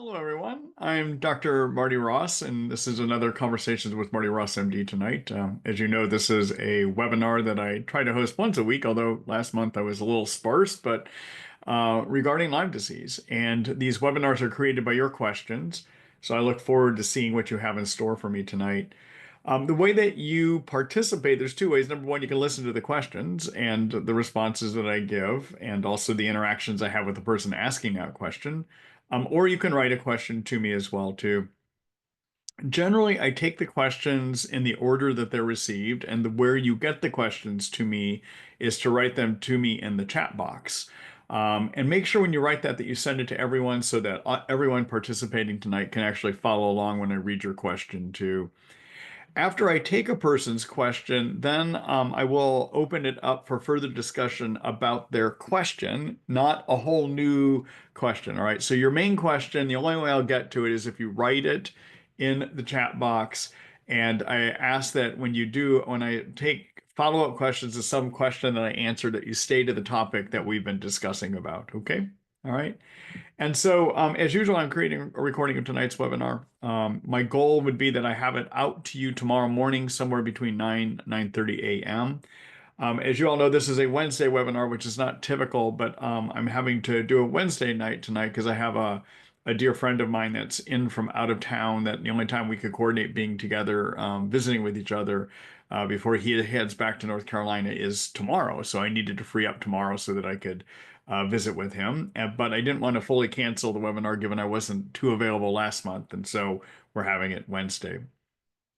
Hello, everyone. I'm Dr. Marty Ross, and this is another Conversations with Marty Ross MD tonight. As you know, this is a webinar that I try to host once a week, although last month I was a little sparse, but regarding Lyme disease. And these webinars are created by your questions. So I look forward to seeing what you have in store for me tonight. The way that you participate, there's two ways. Number one, you can listen to the questions and the responses that I give, and also the interactions I have with the person asking that question. Or you can write a question to me as well, too. Generally, I take the questions in the order that they're received, and where you get the questions to me is to write them to me in the chat box. And make sure when you write that you send it to everyone so that everyone participating tonight can actually follow along when I read your question too. After I take a person's question, then I will open it up for further discussion about their question, not a whole new question. All right. So your main question, the only way I'll get to it is if you write it in the chat box. And I ask that when I take follow-up questions to some question that I answered, that you stay to the topic that we've been discussing about. Okay. All right. And so, as usual, I'm creating a recording of tonight's webinar. My goal would be that I have it out to you tomorrow morning, somewhere between 9:30 a.m. As you all know, this is a Wednesday webinar, which is not typical, but I'm having to do a Wednesday night tonight because I have a dear friend of mine that's in from out of town that the only time we could coordinate being together, visiting with each other before he heads back to North Carolina is tomorrow. So I needed to free up tomorrow so that I could visit with him. But I didn't want to fully cancel the webinar given I wasn't too available last month. And so we're having it Wednesday.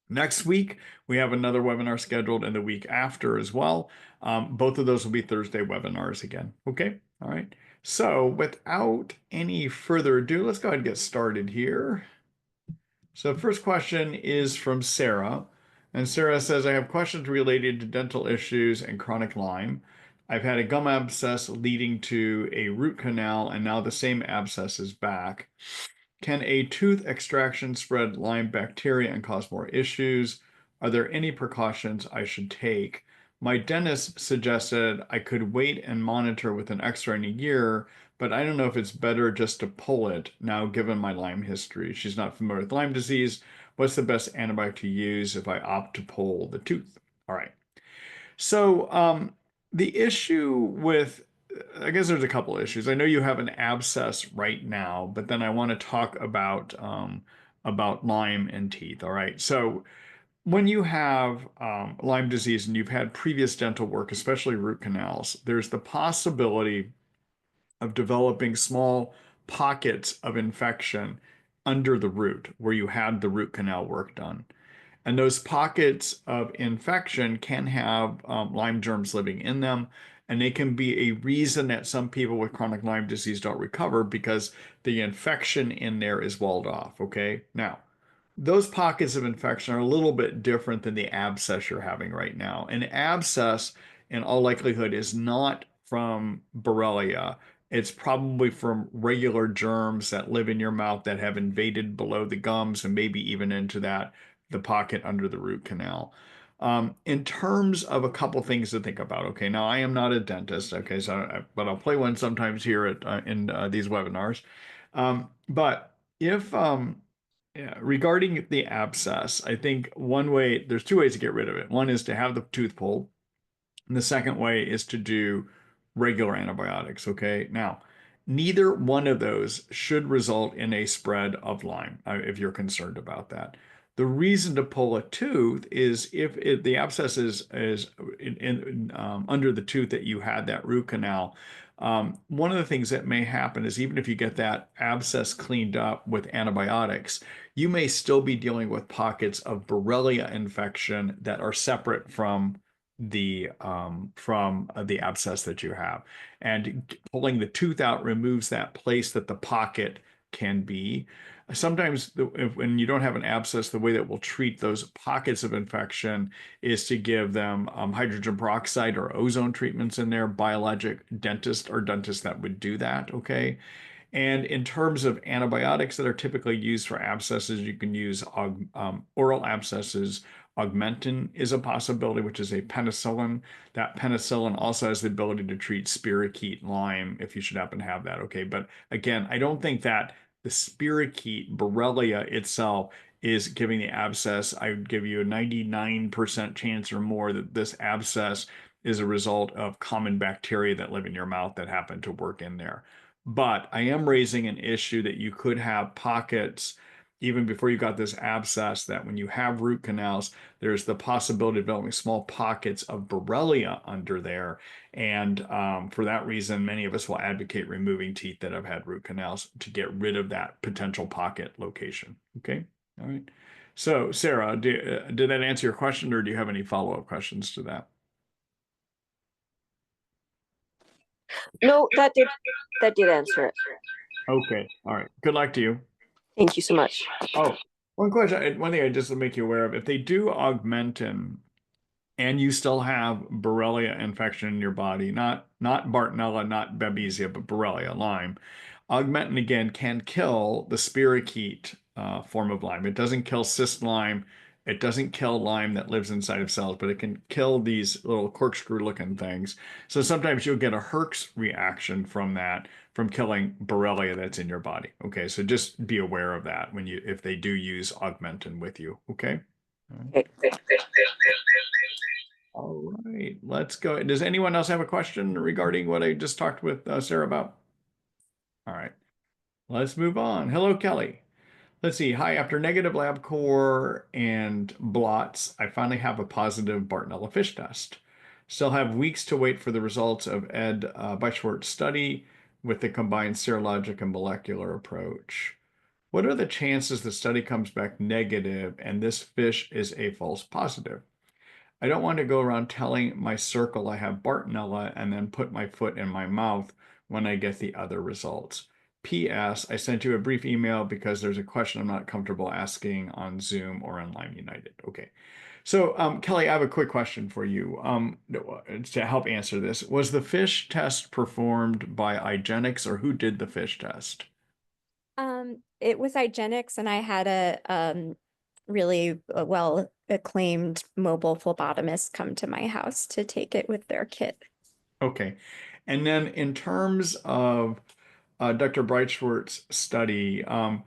Next week, we have another webinar scheduled, and the week after as well. Both of those will be Thursday webinars again. Okay. All right. So without any further ado, let's go ahead and get started here. So first question is from Sarah. And Sarah says, I have questions related to dental issues and chronic Lyme. I've had a gum abscess leading to a root canal, and now the same abscess is back. Can a tooth extraction spread Lyme bacteria and cause more issues? Are there any precautions I should take? My dentist suggested I could wait and monitor with an X-ray in a year, but I don't know if it's better just to pull it now given my Lyme history. She's not familiar with Lyme disease. What's the best antibiotic to use if I opt to pull the tooth? All right. So, the issue with, I guess there's a couple of issues. I know you have an abscess right now, but then I want to talk about Lyme and teeth. All right. So when you have Lyme disease and you've had previous dental work, especially root canals, there's the possibility of developing small pockets of infection under the root where you had the root canal work done. And those pockets of infection can have Lyme germs living in them. And they can be a reason that some people with chronic Lyme disease don't recover because the infection in there is walled off. Okay. Now, those pockets of infection are a little bit different than the abscess you're having right now. An abscess, in all likelihood, is not from Borrelia. It's probably from regular germs that live in your mouth that have invaded below the gums and maybe even into the pocket under the root canal. In terms of a couple things to think about, okay, now I am not a dentist, okay, but I'll play one sometimes here in these webinars. But if yeah, regarding the abscess, I think there's two ways to get rid of it. One is to have the tooth pulled, and the second way is to do regular antibiotics. Okay. Now, neither one of those should result in a spread of Lyme, if you're concerned about that. The reason to pull a tooth is if the abscess is under the tooth that you had that root canal. One of the things that may happen is even if you get that abscess cleaned up with antibiotics, you may still be dealing with pockets of Borrelia infection that are separate from the abscess that you have. And pulling the tooth out removes that place that the pocket can be. Sometimes when you don't have an abscess, the way that we'll treat those pockets of infection is to give them hydrogen peroxide or ozone treatments in there. Biologic dentist or dentist that would do that, okay? And in terms of antibiotics that are typically used for abscesses, you can use oral abscesses. Augmentin is a possibility, which is a penicillin. That penicillin also has the ability to treat spirochete Lyme if you should happen to have that. Okay. But again, I don't think that the spirochete, Borrelia itself, is giving the abscess. I would give you a 99% chance or more that this abscess is a result of common bacteria that live in your mouth that happen to work in there. But I am raising an issue that you could have pockets even before you got this abscess, that when you have root canals, there's the possibility of developing small pockets of Borrelia under there. And for that reason, many of us will advocate removing teeth that have had root canals to get rid of that potential pocket location. Okay. All right. So, Sarah, did that answer your question, or do you have any follow-up questions to that? No, that did answer it. Okay. All right. Good luck to you. Thank you so much. Oh, one thing I just to make you aware of, if they do augmentin and you still have Borrelia infection in your body, not Bartonella, not Babesia, but Borrelia, Lyme, augmentin again can kill the spirochete form of Lyme. It doesn't kill cyst Lyme. It doesn't kill Lyme that lives inside of cells, but it can kill these little corkscrew-looking things. So sometimes you'll get a Herx reaction from that, from killing Borrelia that's in your body. Okay, so just be aware of that when if they do use augmentin with you. Okay. Okay. All right, let's go. Does anyone else have a question regarding what I just talked with Sarah about? All right, let's move on. Hello, Kelly. Let's see. Hi, after negative lab core and blots, I finally have a positive Bartonella fish test. Still have weeks to wait for the results of Ed Beichwart's study with the combined serologic and molecular approach. What are the chances the study comes back negative and this fish is a false positive? I don't want to go around telling my circle I have Bartonella and then put my foot in my mouth when I get the other results. P.S. I sent you a brief email because there's a question I'm not comfortable asking on Zoom or on Lyme United. Okay. So, Kelly, I have a quick question for you to help answer this. Was the fish test performed by IGeneX, or who did the fish test? It was Igenics, and I had a really well acclaimed mobile phlebotomist come to my house to take it with their kit. Okay. And then in terms of Dr. Breitschwart's study, I'm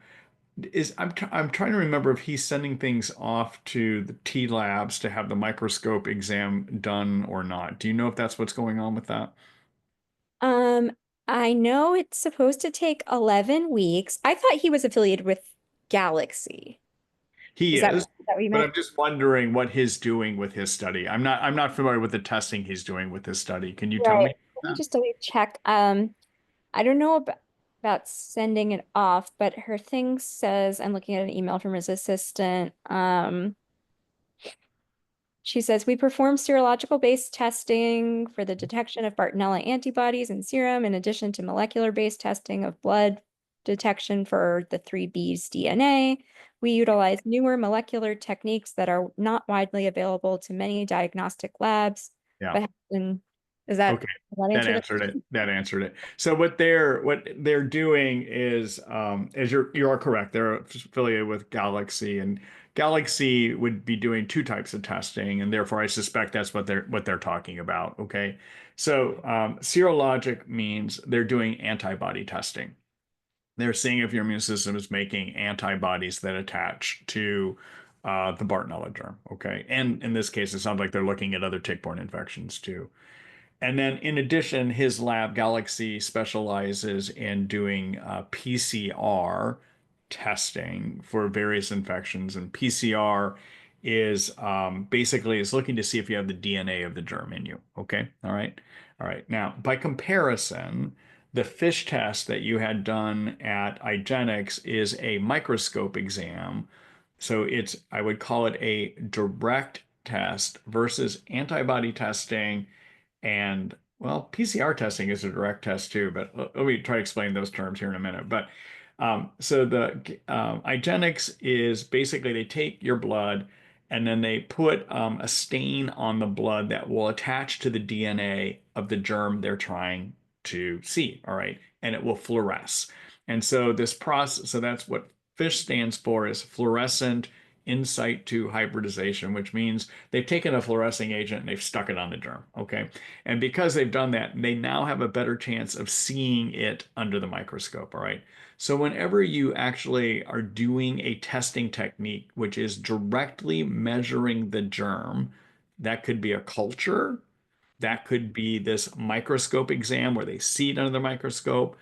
trying to remember if he's sending things off to the T labs to have the microscope exam done or not. Do you know if that's what's going on with that? Um, I know it's supposed to take 11 weeks. I thought he was affiliated with Galaxy. He Is is, that what you but meant? I'm just wondering what he's doing with his study. I'm not familiar with the testing he's doing with his study. Can you tell Right. me Let me that? just double check. I don't know about sending it off, but her thing says, I'm looking at an email from his assistant. She says, we perform serological-based testing for the detection of Bartonella antibodies in serum, in addition to molecular-based testing of blood detection for the 3B's DNA. We utilize newer molecular techniques that are not widely available to many diagnostic labs, Yeah. but have been, does that, Okay. does that That answer the answered it. question? That answered it. So what they're doing is, as you are correct, they're affiliated with Galaxy, and Galaxy would be doing two types of testing, and therefore I suspect that's what they're talking about. Okay. So serologic means they're doing antibody testing. They're seeing if your immune system is making antibodies that attach to the Bartonella germ. Okay. And in this case, it sounds like they're looking at other tick-borne infections too. And then, in addition, his lab, Galaxy, specializes in doing PCR testing for various infections. And PCR is basically is looking to see if you have the DNA of the germ in you. Okay, all right, all right. Now, by comparison, the fish test that you had done at IGeneX is a microscope exam. So I would call it a direct test versus antibody testing, and well, PCR testing is a direct test too, but let me try to explain those terms here in a minute. But so the IGeneX is basically they take your blood and then they put a stain on the blood that will attach to the DNA of the germ they're trying to see. All right. And it will fluoresce. And so this process, so that's what FISH stands for, is fluorescent in situ hybridization, which means they've taken a fluorescing agent and they've stuck it on the germ. Okay. And because they've done that, they now have a better chance of seeing it under the microscope. All right. So whenever you actually are doing a testing technique, which is directly measuring the germ, that could be a culture, that could be this microscope exam where they see it under the microscope.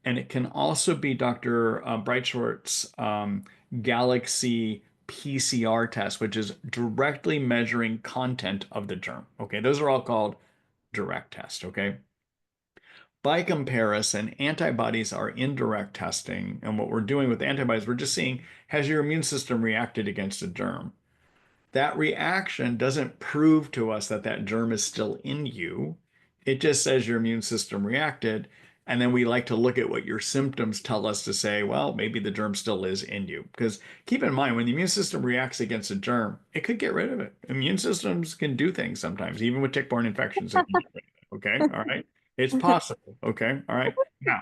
And it can also be Dr. Breitschwart's Galaxy PCR test, which is directly measuring content of the germ. Okay, those are all called direct tests. Okay. By comparison, antibodies are indirect testing. And what we're doing with antibodies, we're just seeing, has your immune system reacted against a germ? That reaction doesn't prove to us that that germ is still in you. It just says your immune system reacted. And then we like to look at what your symptoms tell us to say, well, maybe the germ still is in you. Because keep in mind, when the immune system reacts against a germ, it could get rid of it. Immune systems can do things sometimes, even with tick-borne infections, they can get rid of it. Okay. All right. It's possible. Okay. All right. Now,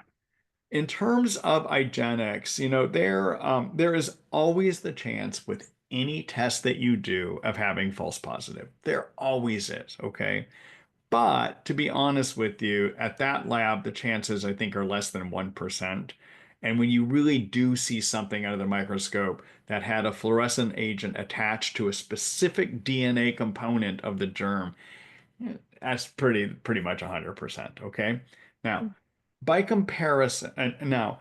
in terms of IGeneX, there is always the chance with any test that you do of having false positive. There always is, okay? But to be honest with you, at that lab, the chances I think are less than 1%. And when you really do see something under the microscope that had a fluorescent agent attached to a specific DNA component of the germ, that's pretty much 100%, okay? Now, by comparison, and now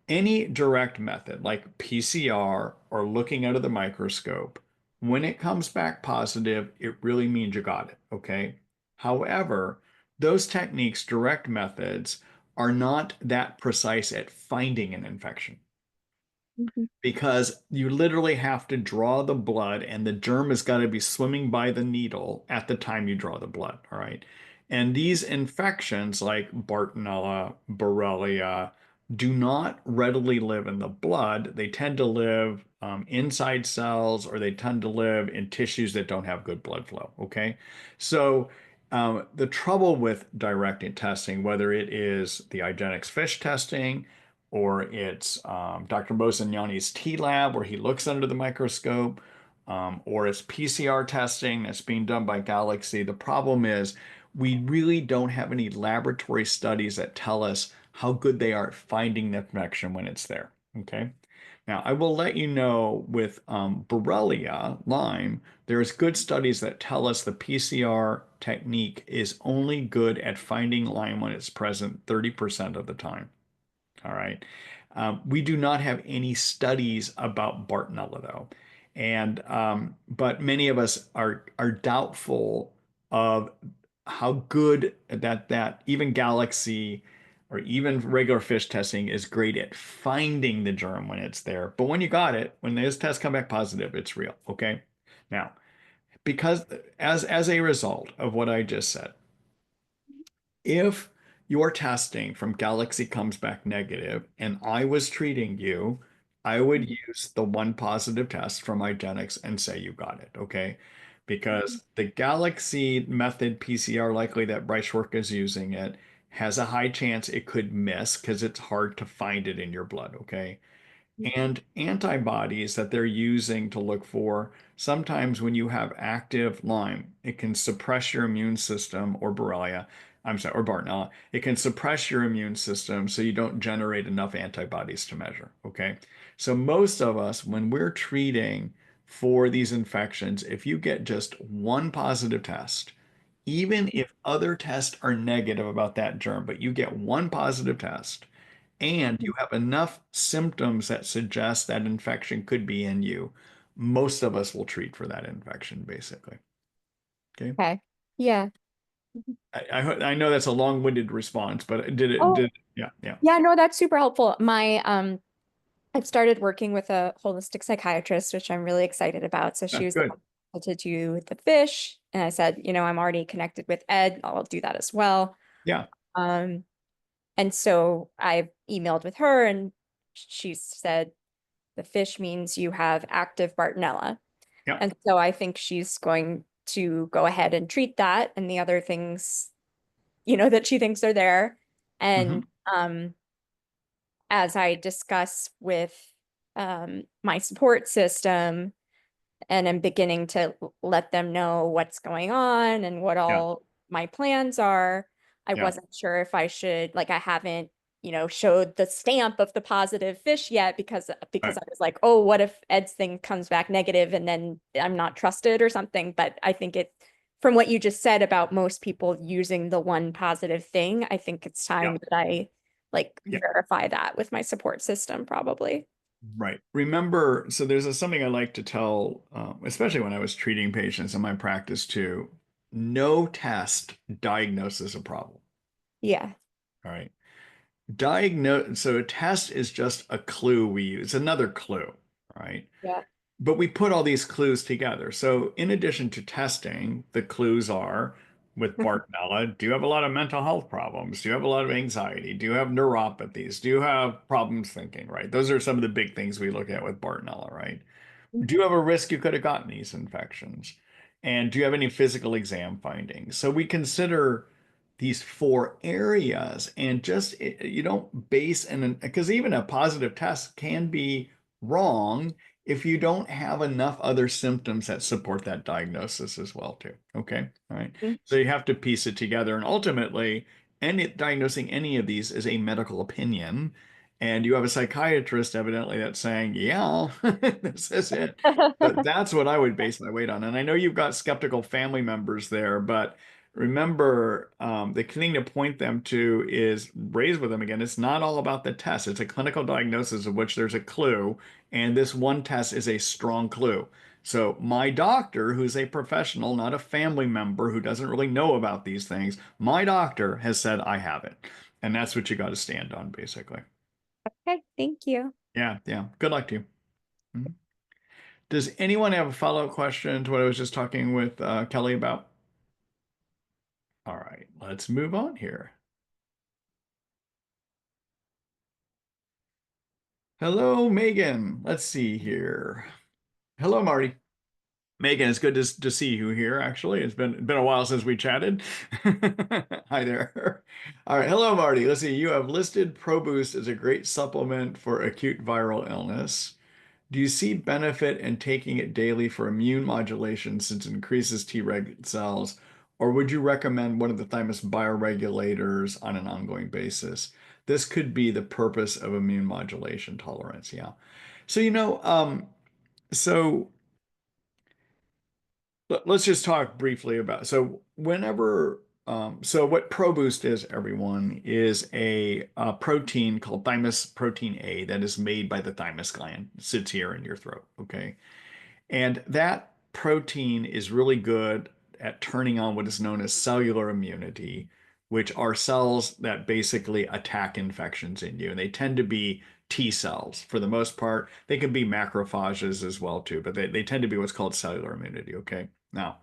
any direct method like PCR or looking under the microscope, when it comes back positive, it really means you got it, okay? However, those techniques, direct methods, are not that precise at finding an infection Mhm. because you literally have to draw the blood and the germ has got to be swimming by the needle at the time you draw the blood. All right. And these infections like Bartonella, Borrelia, do not readily live in the blood. They tend to live inside cells or they tend to live in tissues that don't have good blood flow. Okay. So the trouble with direct testing, whether it is the IGeneX fish testing, or it's Dr. Bosignani's T lab where he looks under the microscope, or it's PCR testing that's being done by Galaxy. The problem is we really don't have any laboratory studies that tell us how good they are at finding the infection when it's there. Okay. Now, I will let you know with Borrelia, Lyme, there's good studies that tell us the PCR technique is only good at finding Lyme when it's present 30% of the time. All right. We do not have any studies about Bartonella though, and but many of us are doubtful of how good that even Galaxy or even regular fish testing is great at finding the germ when it's there. But when you got it, when those tests come back positive, it's real. Okay. Now, because as a result of what I just said, if your testing from Galaxy comes back negative and I was treating you, I would use the one positive test from IGeneX and say you got it, okay? Because the Galaxy method PCR, likely that Breitschwartz is using it, has a high chance it could miss because it's hard to find it in your blood, okay? And antibodies that they're using to look for, sometimes when you have active Lyme, it can suppress your immune system or Borrelia, I'm sorry, or Bartonella. It can suppress your immune system so you don't generate enough antibodies to measure. Okay. So most of us, when we're treating for these infections, if you get just one positive test, even if other tests are negative about that germ, but you get one positive test, and you have enough symptoms that suggest that infection could be in you, most of us will treat for that infection, basically. Okay. Okay. Yeah. I know that's a long-winded response, but Oh, yeah, yeah. yeah, no, that's super helpful. I've started working with a holistic psychiatrist, which I'm really excited about. So Yeah, she was the good. one to do the fish. And I said, I'm already connected with Ed. I'll do that as well. Yeah, Um, and so I emailed with her and she said the fish means you have active Bartonella. yeah. And so I think she's going to go ahead and treat that and the other things, that she thinks are there. Hmm. And as I discuss with my support system, and I'm beginning to let them know what's going on and what Yeah. all my plans are. I Yeah. wasn't sure if I should, like, I haven't, showed the stamp of the positive fish yet because Right. I was like, oh, what if Ed's thing comes back negative and then I'm not trusted or something? But I think from what you just said about most people using the one positive thing, I think it's Yeah. time that I Yeah. verify that with my support system, probably. Right. Remember, so there's something I like to tell, especially when I was treating patients in my practice too. No test diagnoses a problem. Yeah. All right. Diagnose. So a test is just a clue we use. It's another clue. Right. Yeah. But we put all these clues together. So in addition to testing, the clues are with Bartonella, do you have a lot of mental health problems? Do you have a lot of anxiety? Do you have neuropathies? Do you have problems thinking, right? Those are some of the big things we look at with Bartonella, right? Do you have a risk you could have gotten these infections? And do you have any physical exam findings? So we consider these four areas and just you don't base because even a positive test can be wrong if you don't have enough other symptoms that support that diagnosis as well too. Okay. All right. Mhm. So you have to piece it together and ultimately diagnosing any of these is a medical opinion. And you have a psychiatrist evidently that's saying, yeah, this is it. So that's what I would base my weight on. And I know you've got skeptical family members there, but remember, the thing to point them to is raise with them again. It's not all about the test. It's a clinical diagnosis of which there's a clue, and this one test is a strong clue. So my doctor, who's a professional, not a family member who doesn't really know about these things, my doctor has said I have it. And that's what you got to stand on, basically. Okay, thank you. Yeah, yeah. Good luck to you. Mhm. Does anyone have a follow-up question to what I was just talking with Kelly about? All right, let's move on here. Hello, Megan. Let's see here. Hello, Marty. Megan, it's good to see you here, actually. It's been a while since we chatted. Hi there. All right, hello, Marty. Let's see. You have listed ProBoost as a great supplement for acute viral illness. Do you see benefit in taking it daily for immune modulation since it increases Treg cells, or would you recommend one of the thymus bioregulators on an ongoing basis? This could be the purpose of immune modulation tolerance. Yeah. So, so let's just talk briefly about so whenever so what ProBoost is, everyone, is a protein called thymus protein A that is made by the thymus gland. It sits here in your throat, okay? And that protein is really good at turning on what is known as cellular immunity, which are cells that basically attack infections in you. And they tend to be T cells for the most part. They can be macrophages as well too, but they tend to be what's called cellular immunity. Okay. Now,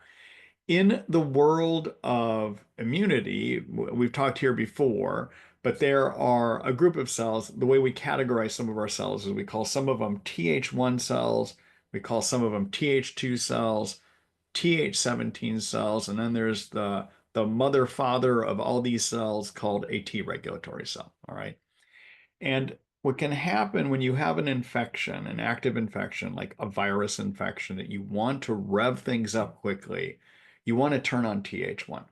in the world of immunity, we've talked here before, but there are a group of cells. The way we categorize some of our cells is we call some of them Th1 cells, we call some of them Th2 cells, Th17 cells, and then there's the mother father of all these cells called a T regulatory cell. All right. And what can happen when you have an infection, an active infection, like a virus infection, that you want to rev things up quickly, you want to turn on Th1.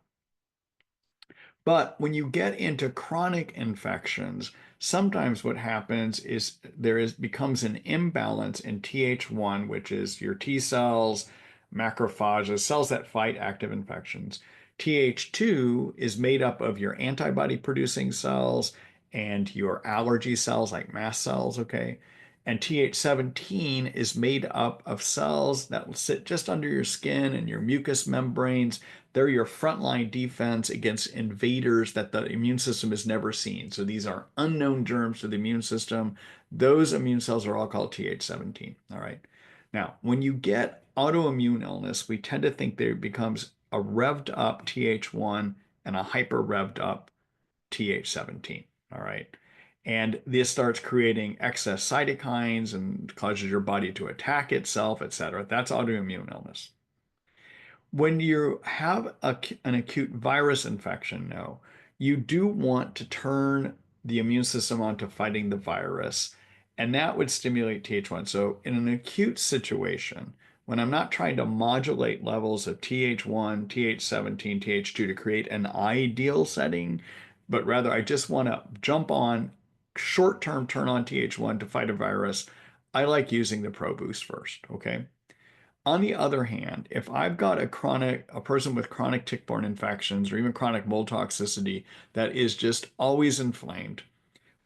But when you get into chronic infections, sometimes what happens is becomes an imbalance in Th1, which is your T cells, macrophages, cells that fight active infections. Th2 is made up of your antibody producing cells and your allergy cells like mast cells, okay? And Th17 is made up of cells that will sit just under your skin and your mucous membranes. They're your frontline defense against invaders that the immune system has never seen. So these are unknown germs to the immune system. Those immune cells are all called Th17. All right. Now, when you get autoimmune illness, we tend to think there becomes a revved up Th1 and a hyper revved up Th17. All right. And this starts creating excess cytokines and causes your body to attack itself, etc. That's autoimmune illness. When you have an acute virus infection, no, you do want to turn the immune system on to fighting the virus, and that would stimulate Th1. So in an acute situation, when I'm not trying to modulate levels of Th1, Th17, Th2 to create an ideal setting, but rather I just want to jump on short-term turn on Th1 to fight a virus, I like using the Pro Boost first, okay? On the other hand, if I've got a person with chronic tick-borne infections or even chronic mold toxicity that is just always inflamed,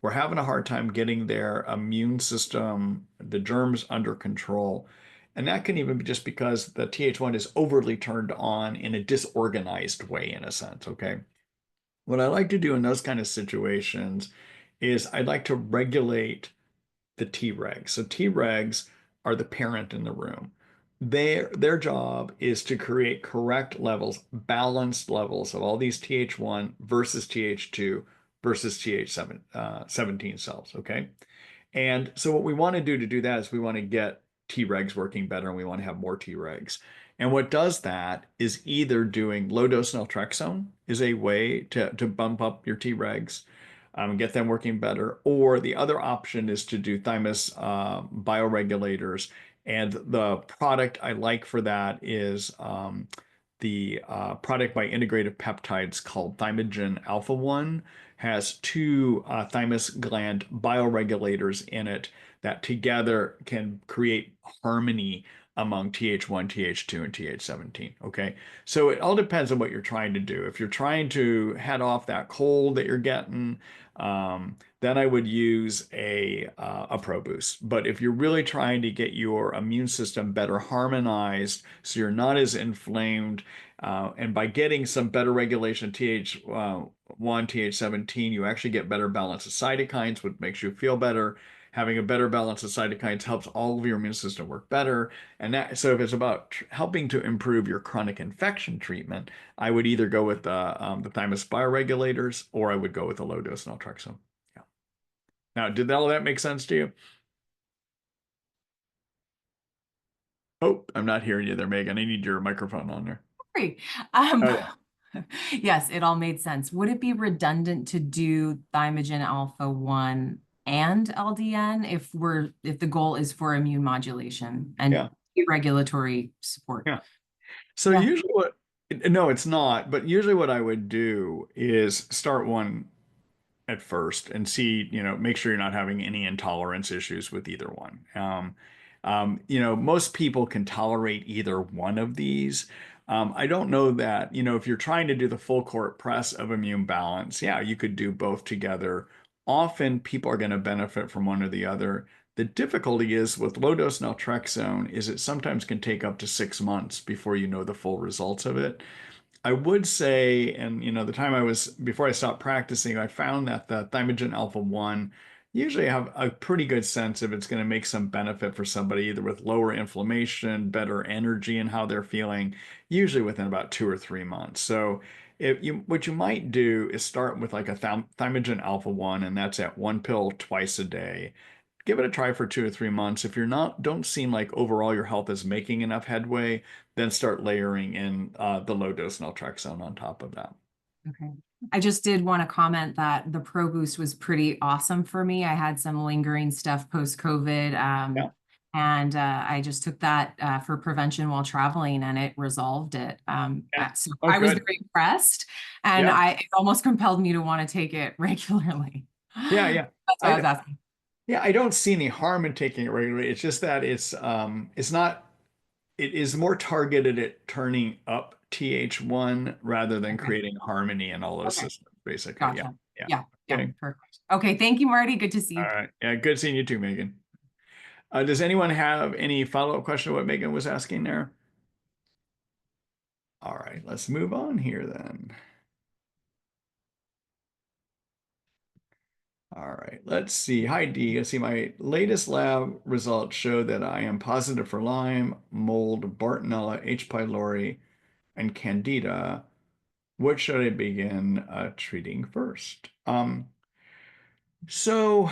we're having a hard time getting their immune system, the germs under control. And that can even be just because the Th1 is overly turned on in a disorganized way, in a sense, okay? What I like to do in those kind of situations is I'd like to regulate the Tregs. So Tregs are the parent in the room. Their job is to create correct levels, balanced levels of all these Th1 versus Th2 versus Th17 cells, okay? And so what we want to do that is we want to get Tregs working better and we want to have more Tregs. And what does that is either doing low dose naltrexone is a way to bump up your Tregs, get them working better. Or the other option is to do thymus bioregulators. And the product I like for that is the product by Integrative Peptides called Thymogen Alpha 1 has two thymus gland bioregulators in it that together can create harmony among Th1, Th2, and Th17. Okay, so it all depends on what you're trying to do. If you're trying to head off that cold that you're getting, then I would use a Pro Boost. But if you're really trying to get your immune system better harmonized so you're not as inflamed, and by getting some better regulation Th1, Th17, you actually get better balance of cytokines, which makes you feel better. Having a better balance of cytokines helps all of your immune system work better. And that, so if it's about helping to improve your chronic infection treatment, I would either go with the thymus bioregulators or I would go with the low dose naltrexone. Yeah. Now, did all that make sense to you? Oh, I'm not hearing you there, Megan. I need your microphone on there. Great. Oh, yeah. Yes, it all made sense. Would it be redundant to do Thymogen Alpha 1 and LDN if the goal is for immune modulation and regulatory support? Yeah. So usually no, it's not, but usually what I would do is start one at first and see, make sure you're not having any intolerance issues with either one. Most people can tolerate either one of these. I don't know that, if you're trying to do the full court press of immune balance, yeah, you could do both together. Often people are going to benefit from one or the other. The difficulty is with low dose naltrexone is it sometimes can take up to 6 months before you know the full results of it. I would say, and before I stopped practicing, I found that the Thymogen Alpha 1 usually have a pretty good sense if it's going to make some benefit for somebody, either with lower inflammation, better energy in how they're feeling, usually within about 2 or 3 months. So what you might do is start with like a Thymogen Alpha 1, and that's at 1 pill twice a day. Give it a try for 2 or 3 months. If don't seem like overall your health is making enough headway, then start layering in the low dose naltrexone on top of that. Okay. I just did want to comment that the Pro Boost was pretty awesome for me. I had some lingering stuff post-COVID. And I just took that for prevention while traveling and it resolved it. So I was very impressed and it almost compelled me to want to take it regularly. Yeah. That's what I was asking. Yeah, I don't see any harm in taking it regularly. It's just that it is more targeted at turning up Th1 rather than creating harmony in all those systems, basically. Gotcha. Yeah. Okay. Perfect. Okay. Thank you, Marty. Good to see you. All right. Yeah, good seeing you too, Megan. Does anyone have any follow-up question to what Megan was asking there? All right, let's move on here then. All right, let's see. Hi, Dee. I see my latest lab results show that I am positive for Lyme, mold, Bartonella, H. pylori, and Candida. What should I begin treating first? So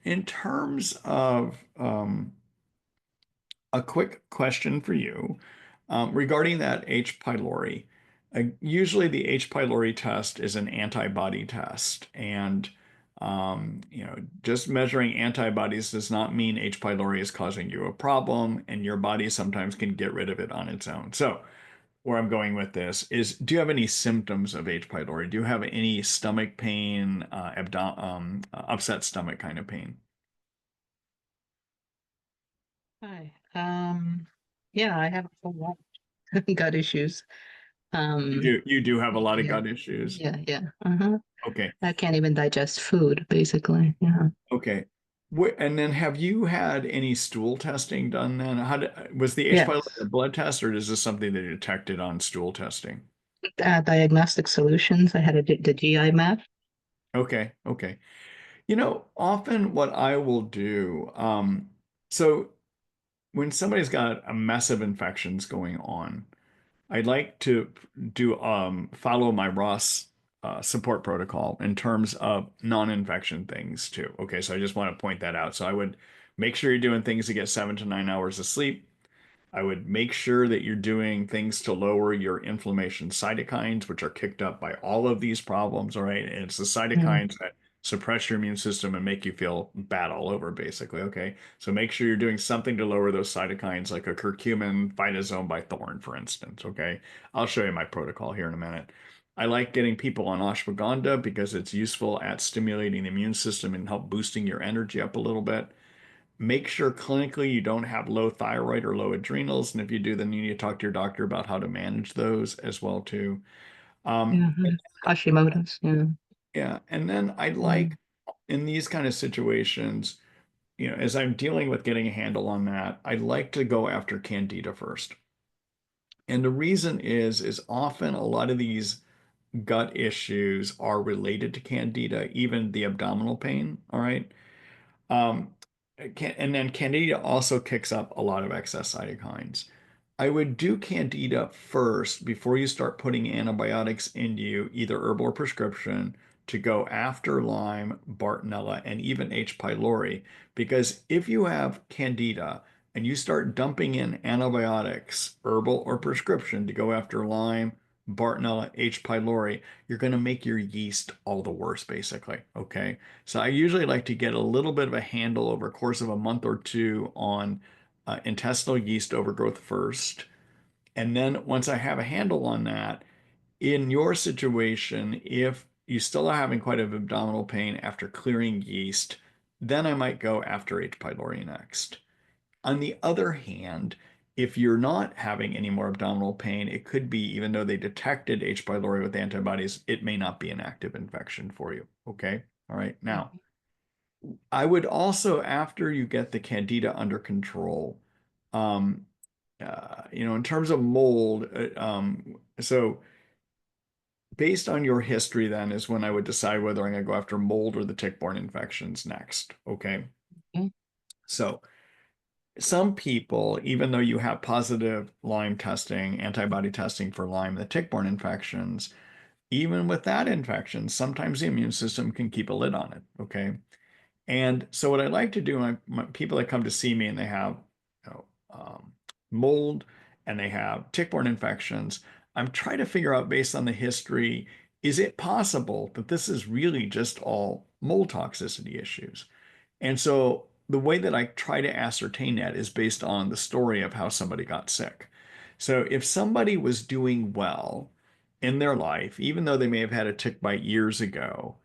in terms of a quick question for you regarding that H. pylori, usually the H. pylori test is an antibody test, and Just measuring antibodies does not mean H. pylori is causing you a problem, and your body sometimes can get rid of it on its own. So where I'm going with this is, do you have any symptoms of H. pylori? Do you have any stomach pain, upset stomach kind of pain? Hi. Yeah, I have a whole lot of gut issues. You do have a lot of Yeah, gut issues. yeah. Uh-huh. Okay. I can't even digest food, basically. Yeah. Okay. And then have you had any stool testing done then? Was the H. pylori a Yes. blood test, or is this something they detected on stool testing? Diagnostic solutions. I had the GI map. Okay, okay. Often what I will do, so when somebody's got a mess of infections going on, I'd like to do follow my Ross support protocol in terms of non-infection things too. Okay, so I just want to point that out. So I would make sure you're doing things to get 7 to 9 hours of sleep. I would make sure that you're doing things to lower your inflammation cytokines, which are kicked up by all of these problems, all right? And it's the Mm. cytokines that suppress your immune system and make you feel bad all over, basically, okay? So make sure you're doing something to lower those cytokines, like a curcumin phytosome by thorn, for instance, okay? I'll show you my protocol here in a minute. I like getting people on ashwagandha because it's useful at stimulating the immune system and help boosting your energy up a little bit. Make sure clinically you don't have low thyroid or low adrenals, and if you do, then you need to talk to your doctor about how to manage those as well too. Um, Yeah. Hashimoto's. Yeah. yeah, and then I'd Mm. like in these kind of situations, as I'm dealing with getting a handle on that, I'd like to go after Candida first. And the reason is often a lot of these gut issues are related to Candida, even the abdominal pain, all right? Um, and then Candida also kicks up a lot of excess cytokines. I would do Candida first before you start putting antibiotics into you, either herbal or prescription, to go after Lyme, Bartonella, and even H. pylori. Because if you have Candida and you start dumping in antibiotics, herbal or prescription, to go after Lyme, Bartonella, H. pylori, you're going to make your yeast all the worse, basically. Okay. So I usually like to get a little bit of a handle over a course of a month or two on intestinal yeast overgrowth first. And then once I have a handle on that, in your situation, if you still are having quite a bit of abdominal pain after clearing yeast, then I might go after H. pylori next. On the other hand, if you're not having any more abdominal pain, it could be, even though they detected H. pylori with antibodies, it may not be an active infection for you. Okay. All right. Now, I would also, after you get the Candida under control, um, in terms of mold, so based on your history, then is when I would decide whether I'm going to go after mold or the tick-borne infections next. Okay. Okay. So some people, even though you have positive Lyme testing, antibody testing for Lyme, the tick-borne infections, even with that infection, sometimes the immune system can keep a lid on it. Okay. And so what I like to do, my people that come to see me and they have you know, mold and they have tick-borne infections, I'm trying to figure out based on the history, is it possible that this is really just all mold toxicity issues? And so the way that I try to ascertain that is based on the story of how somebody got sick. So if somebody was doing well in their life, even though they may have had a tick bite years ago,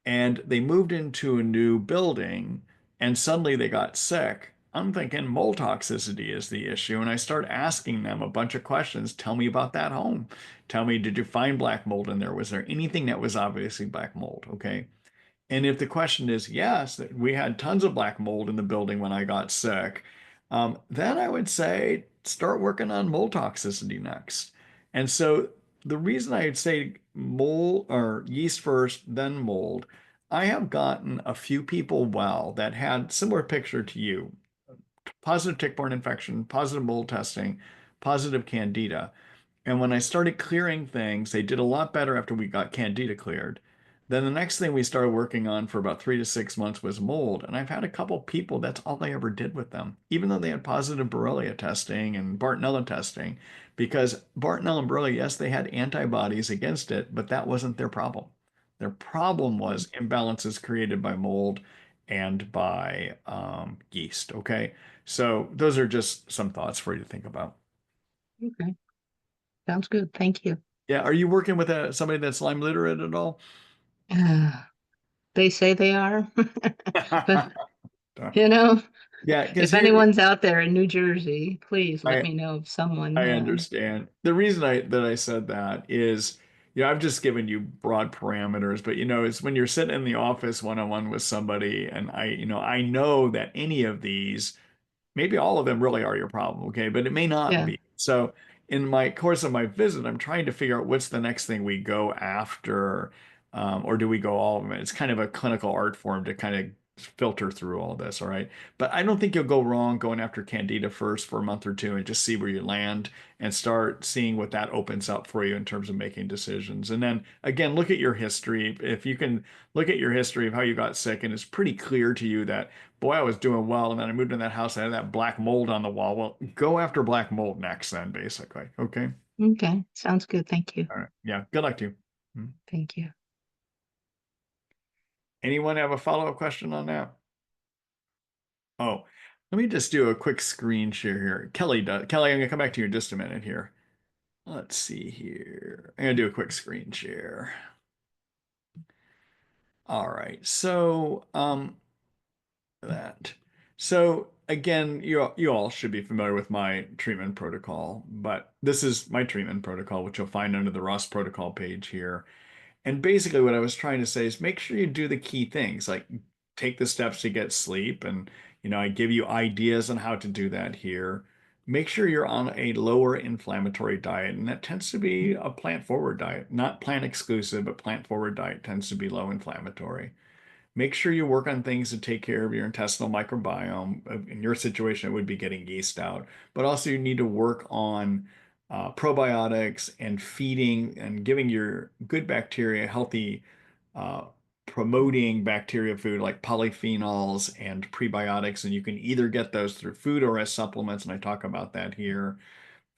and they moved into a new building and suddenly they got sick, I'm thinking mold toxicity is the issue. And I start asking them a bunch of questions. Tell me about that home. Tell me, did you find black mold in there? Was there anything that was obviously black mold? Okay. And if the question is yes, that we had tons of black mold in the building when I got sick, then I would say start working on mold toxicity next. And so the reason I'd say mold or yeast first, then mold, I have gotten a few people well that had similar picture to you, positive tick-borne infection, positive mold testing, positive candida. And when I started clearing things, they did a lot better after we got Candida cleared. Then the next thing we started working on for about 3 to 6 months was mold. And I've had a couple people, that's all I ever did with them, even though they had positive Borrelia testing and Bartonella testing, because Bartonella and Borrelia, yes, they had antibodies against it, but that wasn't their problem. Their problem was imbalances created by mold and by yeast. Okay. So those are just some thoughts for you to think about. Okay. Sounds good. Thank you. Yeah. Are you working with somebody that's Lyme literate at all? They say they are, but Uh, you know, Yeah, because if here anyone's out there in New Jersey, please let I me know if someone, I understand. The reason I said that is, I've just given you broad parameters, but it's when you're sitting in the office one-on-one with somebody, and I know that any of these, maybe all of them really are your problem, okay? But it may not yeah, be. So in my course of my visit, I'm trying to figure out what's the next thing we go after, or do we go all of them? It's kind of a clinical art form to kind of filter through all this, all right? But I don't think you'll go wrong going after Candida first for a month or two and just see where you land and start seeing what that opens up for you in terms of making decisions. And then again, look at your history. If you can look at your history of how you got sick and it's pretty clear to you that boy, I was doing well, and then I moved in that house. I had that black mold on the wall. Well, go after black mold next, then, basically. Okay. okay, sounds good. Thank you. All right. Yeah. Good luck to you. Hmm. Thank you. Anyone have a follow-up question on that? Oh, let me just do a quick screen share here. Kelly does. Kelly, I'm gonna come back to you in just a minute here. Let's see here. I'm gonna do a quick screen share. All right. So, that. So again, you all should be familiar with my treatment protocol, but this is my treatment protocol, which you'll find under the Ross protocol page here. And basically what I was trying to say is make sure you do the key things, like take the steps to get sleep. And, I give you ideas on how to do that here. Make sure you're on a lower inflammatory diet. And that tends to be a plant forward diet, not plant exclusive, but plant forward diet tends to be low inflammatory. Make sure you work on things to take care of your intestinal microbiome. In your situation, it would be getting yeast out, but also you need to work on probiotics and feeding and giving your good bacteria healthy, uh, promoting bacteria food like polyphenols and prebiotics. And you can either get those through food or as supplements. And I talk about that here.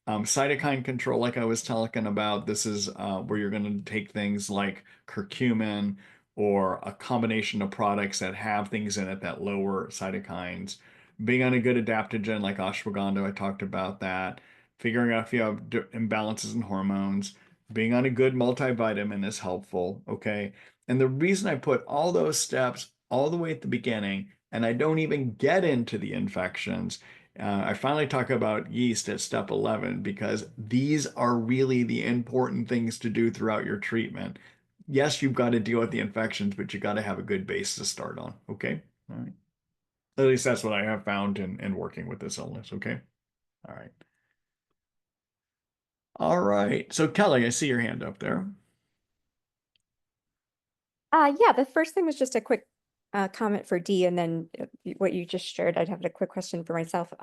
Cytokine control, like I was talking about, this is where you're going to take things like curcumin or a combination of products that have things in it that lower cytokines. Being on a good adaptogen like ashwagandha, I talked about that. Figuring out if you have imbalances in hormones. Being on a good multivitamin is helpful, okay? And the reason I put all those steps all the way at the beginning, and I don't even get into the infections, I finally talk about yeast at step 11 because these are really the important things to do throughout your treatment. Yes, you've got to deal with the infections, but you got to have a good base to start on. Okay. All right. At least that's what I have found in working with this illness. Okay. All right. All right. So Kelly, I see your hand up there. Yeah, the first thing was just a quick comment for Dee, and then what you just shared, I'd have a quick question for myself.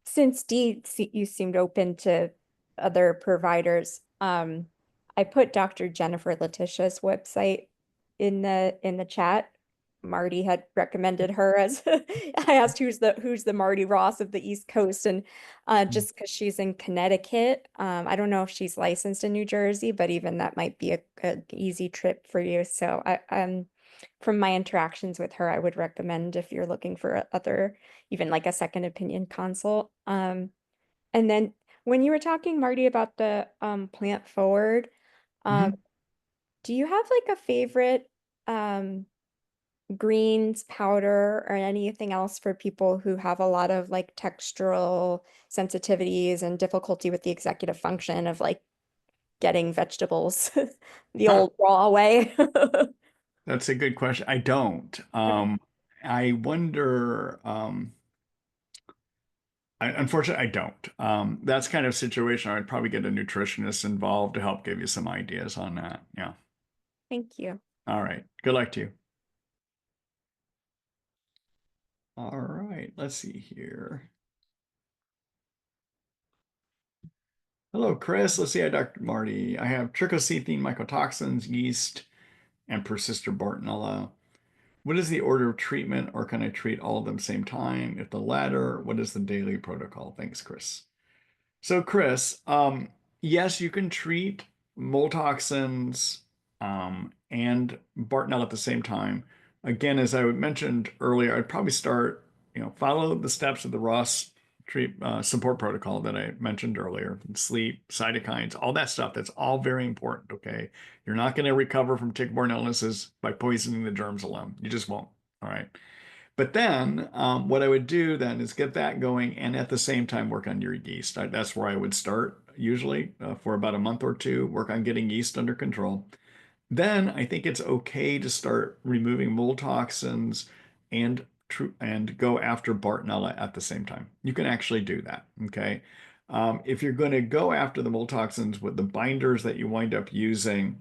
Since Dee, you seemed open to other providers, I put Dr. Jennifer Letitia's website in the chat. Marty had recommended her as I asked who's the Marty Ross of the East Coast, and just because she's in Connecticut, I don't know if she's licensed in New Jersey, but even that might be a easy trip for you. So from my interactions with her, I would recommend if you're looking for other, even like a second opinion consult. And then when you were talking, Marty, about the plant forward, Mhm. do you have like a favorite greens powder or anything else for people who have a lot of like textural sensitivities and difficulty with the executive function of like getting vegetables the Huh. old raw way? That's a good question. I don't. I wonder. Unfortunately, I don't. That's kind of situation I'd probably get a nutritionist involved to help give you some ideas on that. Yeah. Thank you. All right. Good luck to you. All right. Let's see here. Hello, Chris. Let's see. I Dr. Marty. I have trichothecene mycotoxins, yeast, and persister Bartonella. What is the order of treatment, or can I treat all of them same time? If the latter, what is the daily protocol? Thanks, Chris. So, Chris, yes, you can treat mold toxins and Bartonella at the same time. Again, as I mentioned earlier, I'd probably start, follow the steps of the Ross support protocol that I mentioned earlier. Sleep, cytokines, all that stuff. That's all very important. Okay, you're not going to recover from tick-borne illnesses by poisoning the germs alone. You just won't. All right. But then what I would do then is get that going and at the same time work on your yeast. That's where I would start usually for about a month or two, work on getting yeast under control. Then I think it's okay to start removing mold toxins and go after Bartonella at the same time. You can actually do that, okay? If you're going to go after the mold toxins with the binders that you wind up using,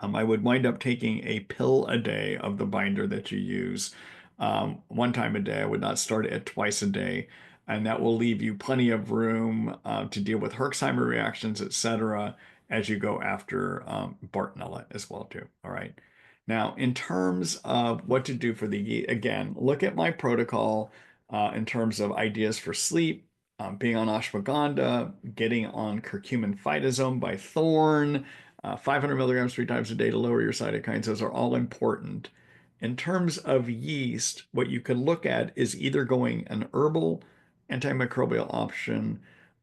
I would wind up taking a pill a day of the binder that you use one time a day. I would not start it twice a day. And that will leave you plenty of room to deal with Herxheimer reactions, etc., as you go after Bartonella as well, too. All right. Now, in terms of what to do for the yeast, again, look at my protocol in terms of ideas for sleep, being on ashwagandha, getting on curcumin phytosome by Thorne, 500 milligrams 3 times a day to lower your cytokines. Those are all important. In terms of yeast, what you can look at is either going an herbal antimicrobial option.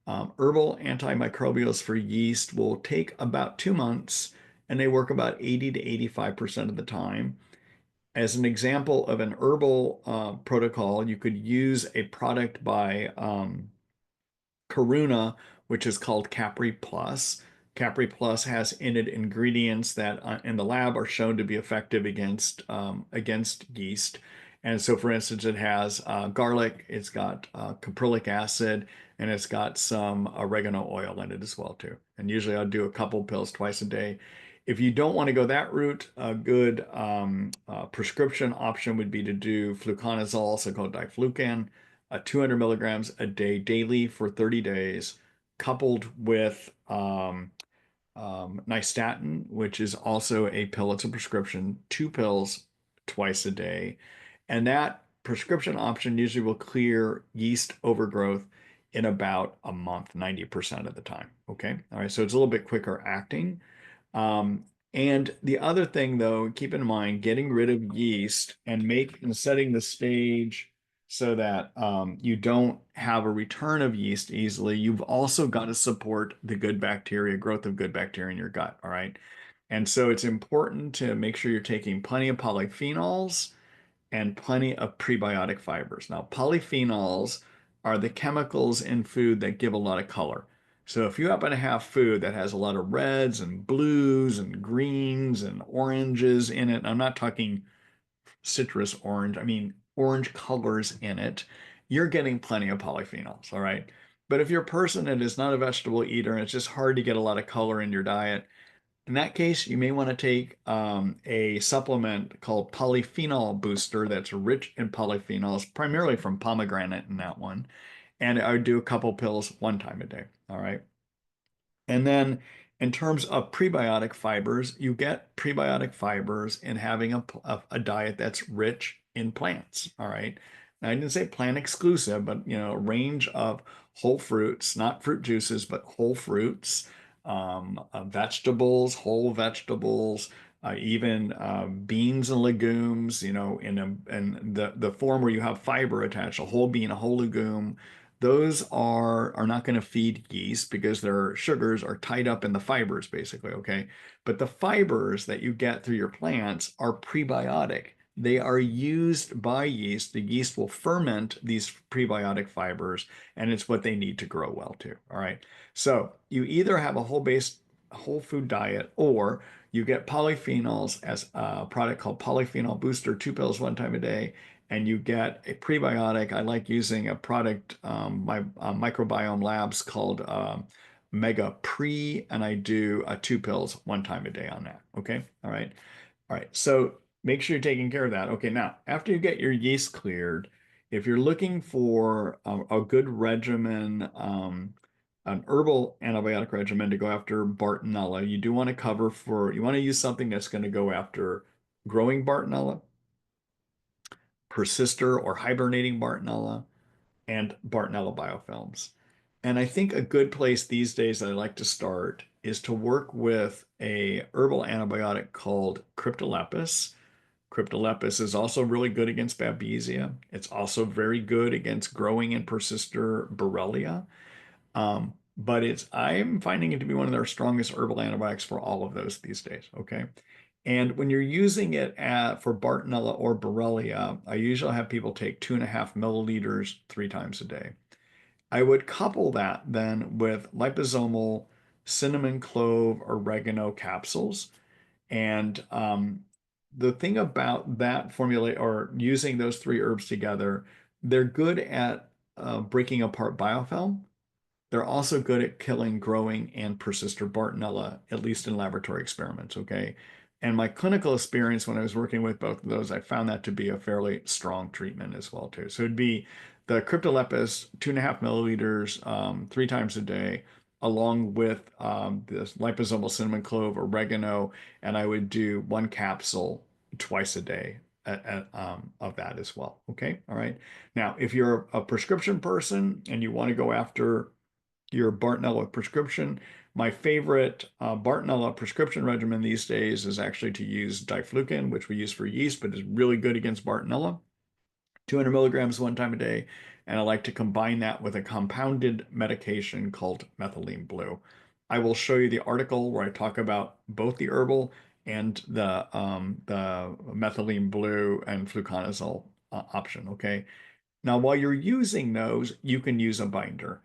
Herbal antimicrobials for yeast will take about 2 months and they work about 80 to 85% of the time. As an example of an herbal protocol, you could use a product by Karuna, which is called Capri Plus. Capri Plus has in it ingredients that in the lab are shown to be effective against yeast. And so, for instance, it has garlic, it's got caprylic acid, and it's got some oregano oil in it as well too. And usually I'll do a couple pills twice a day. If you don't want to go that route, a good prescription option would be to do fluconazole, also called diflucan, 200 milligrams a day daily for 30 days, coupled with nystatin, which is also a pill. It's a prescription, 2 pills twice a day. And that prescription option usually will clear yeast overgrowth in about a month, 90% of the time. Okay. All right. So it's a little bit quicker acting. And the other thing, though, keep in mind, getting rid of yeast and setting the stage so that you don't have a return of yeast easily. You've also got to support the good bacteria, growth of good bacteria in your gut. All right. And so it's important to make sure you're taking plenty of polyphenols and plenty of prebiotic fibers. Now, polyphenols are the chemicals in food that give a lot of color. So if you happen to have food that has a lot of reds and blues and greens and oranges in it, I'm not talking citrus orange, I mean orange colors in it, you're getting plenty of polyphenols, all right? But if you're a person that is not a vegetable eater and it's just hard to get a lot of color in your diet, in that case, you may want to take a supplement called Polyphenol Booster that's rich in polyphenols, primarily from pomegranate in that one. And I would do a couple pills 1 time a day. All right. And then in terms of prebiotic fibers, you get prebiotic fibers in having a diet that's rich in plants. All right. Now, I didn't say plant exclusive, but a range of whole fruits, not fruit juices, but whole fruits, vegetables, whole vegetables, even beans and legumes, in the form where you have fiber attached, a whole bean, a whole legume. Those are not going to feed yeast because their sugars are tied up in the fibers, basically, okay? But the fibers that you get through your plants are prebiotic. They are used by yeast. The yeast will ferment these prebiotic fibers, and it's what they need to grow well too, all right? So you either have a whole food diet, or you get polyphenols as a product called Polyphenol Booster, 2 pills 1 time a day, and you get a prebiotic. I like using a product by Microbiome Labs called Mega Pre, and I do 2 pills 1 time a day on that. Okay. All right. All right. So make sure you're taking care of that. Okay. Now, after you get your yeast cleared, if you're looking for a good regimen, an herbal antibiotic regimen to go after Bartonella, you want to use something that's going to go after growing Bartonella, persister or hibernating Bartonella, and Bartonella biofilms. And I think a good place these days that I like to start is to work with a herbal antibiotic called Cryptolepis. Cryptolepis is also really good against Babesia. It's also very good against growing and persister Borrelia. But I'm finding it to be one of their strongest herbal antibiotics for all of those these days. Okay. And when you're using it for Bartonella or Borrelia, I usually have people take 2.5 milliliters 3 times a day. I would couple that then with liposomal cinnamon, clove, oregano capsules. And the thing about that formula or using those 3 herbs together, they're good at breaking apart biofilm. They're also good at killing growing and persister Bartonella, at least in laboratory experiments, okay? And my clinical experience when I was working with both of those, I found that to be a fairly strong treatment as well, too. So it'd be the Cryptolepis, 2.5 milliliters, 3 times a day, along with this liposomal cinnamon clove, oregano, and I would do 1 capsule twice a day of that as well, okay? All right. Now, if you're a prescription person and you want to go after your Bartonella prescription. My favorite Bartonella prescription regimen these days is actually to use diflucan, which we use for yeast, but is really good against Bartonella. 200 milligrams 1 time a day. And I like to combine that with a compounded medication called methylene blue. I will show you the article where I talk about both the herbal and the methylene blue and fluconazole option, okay? Now, while you're using those, you can use a binder.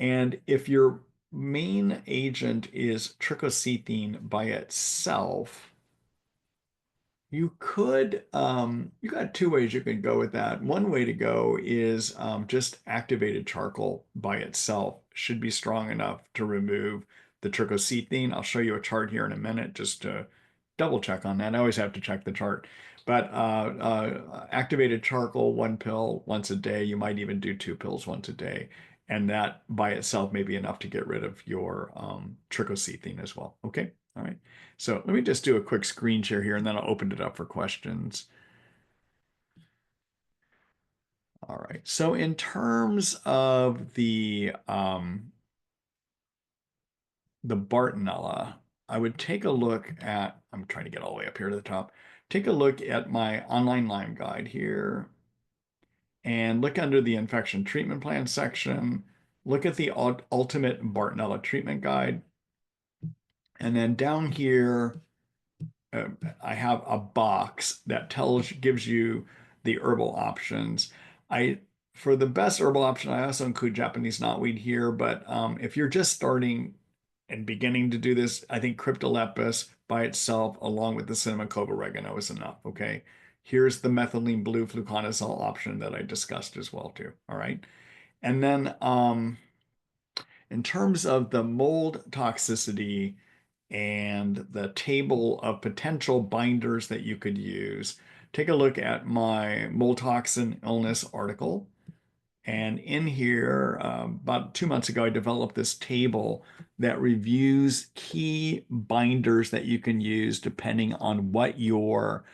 And if your main agent is trichothecene by itself, you got 2 ways you can go with that. One way to go is just activated charcoal by itself should be strong enough to remove the trichothecene. I'll show you a chart here in a minute just to double check on that. I always have to check the chart. But activated charcoal, 1 pill once a day. You might even do 2 pills once a day. And that by itself may be enough to get rid of your trichothecene as well. Okay. All right. So let me just do a quick screen share here and then I'll open it up for questions. All right. So in terms of the Bartonella, I would take a look at, I'm trying to get all the way up here to the top, take a look at my online Lyme guide here and look under the infection treatment plan section, look at the ultimate Bartonella treatment guide. And then down here, I have a box that gives you the herbal options. For the best herbal option, I also include Japanese knotweed here, but if you're just starting and beginning to do this, I think Cryptolepis by itself, along with the cinnamon clove oregano, is enough, okay? Here's the methylene blue fluconazole option that I discussed as well too, all right? And then in terms of the mold toxicity, and the table of potential binders that you could use, take a look at my mold toxin illness article. And in here, about 2 months ago, I developed this table that reviews key binders that you can use depending on what your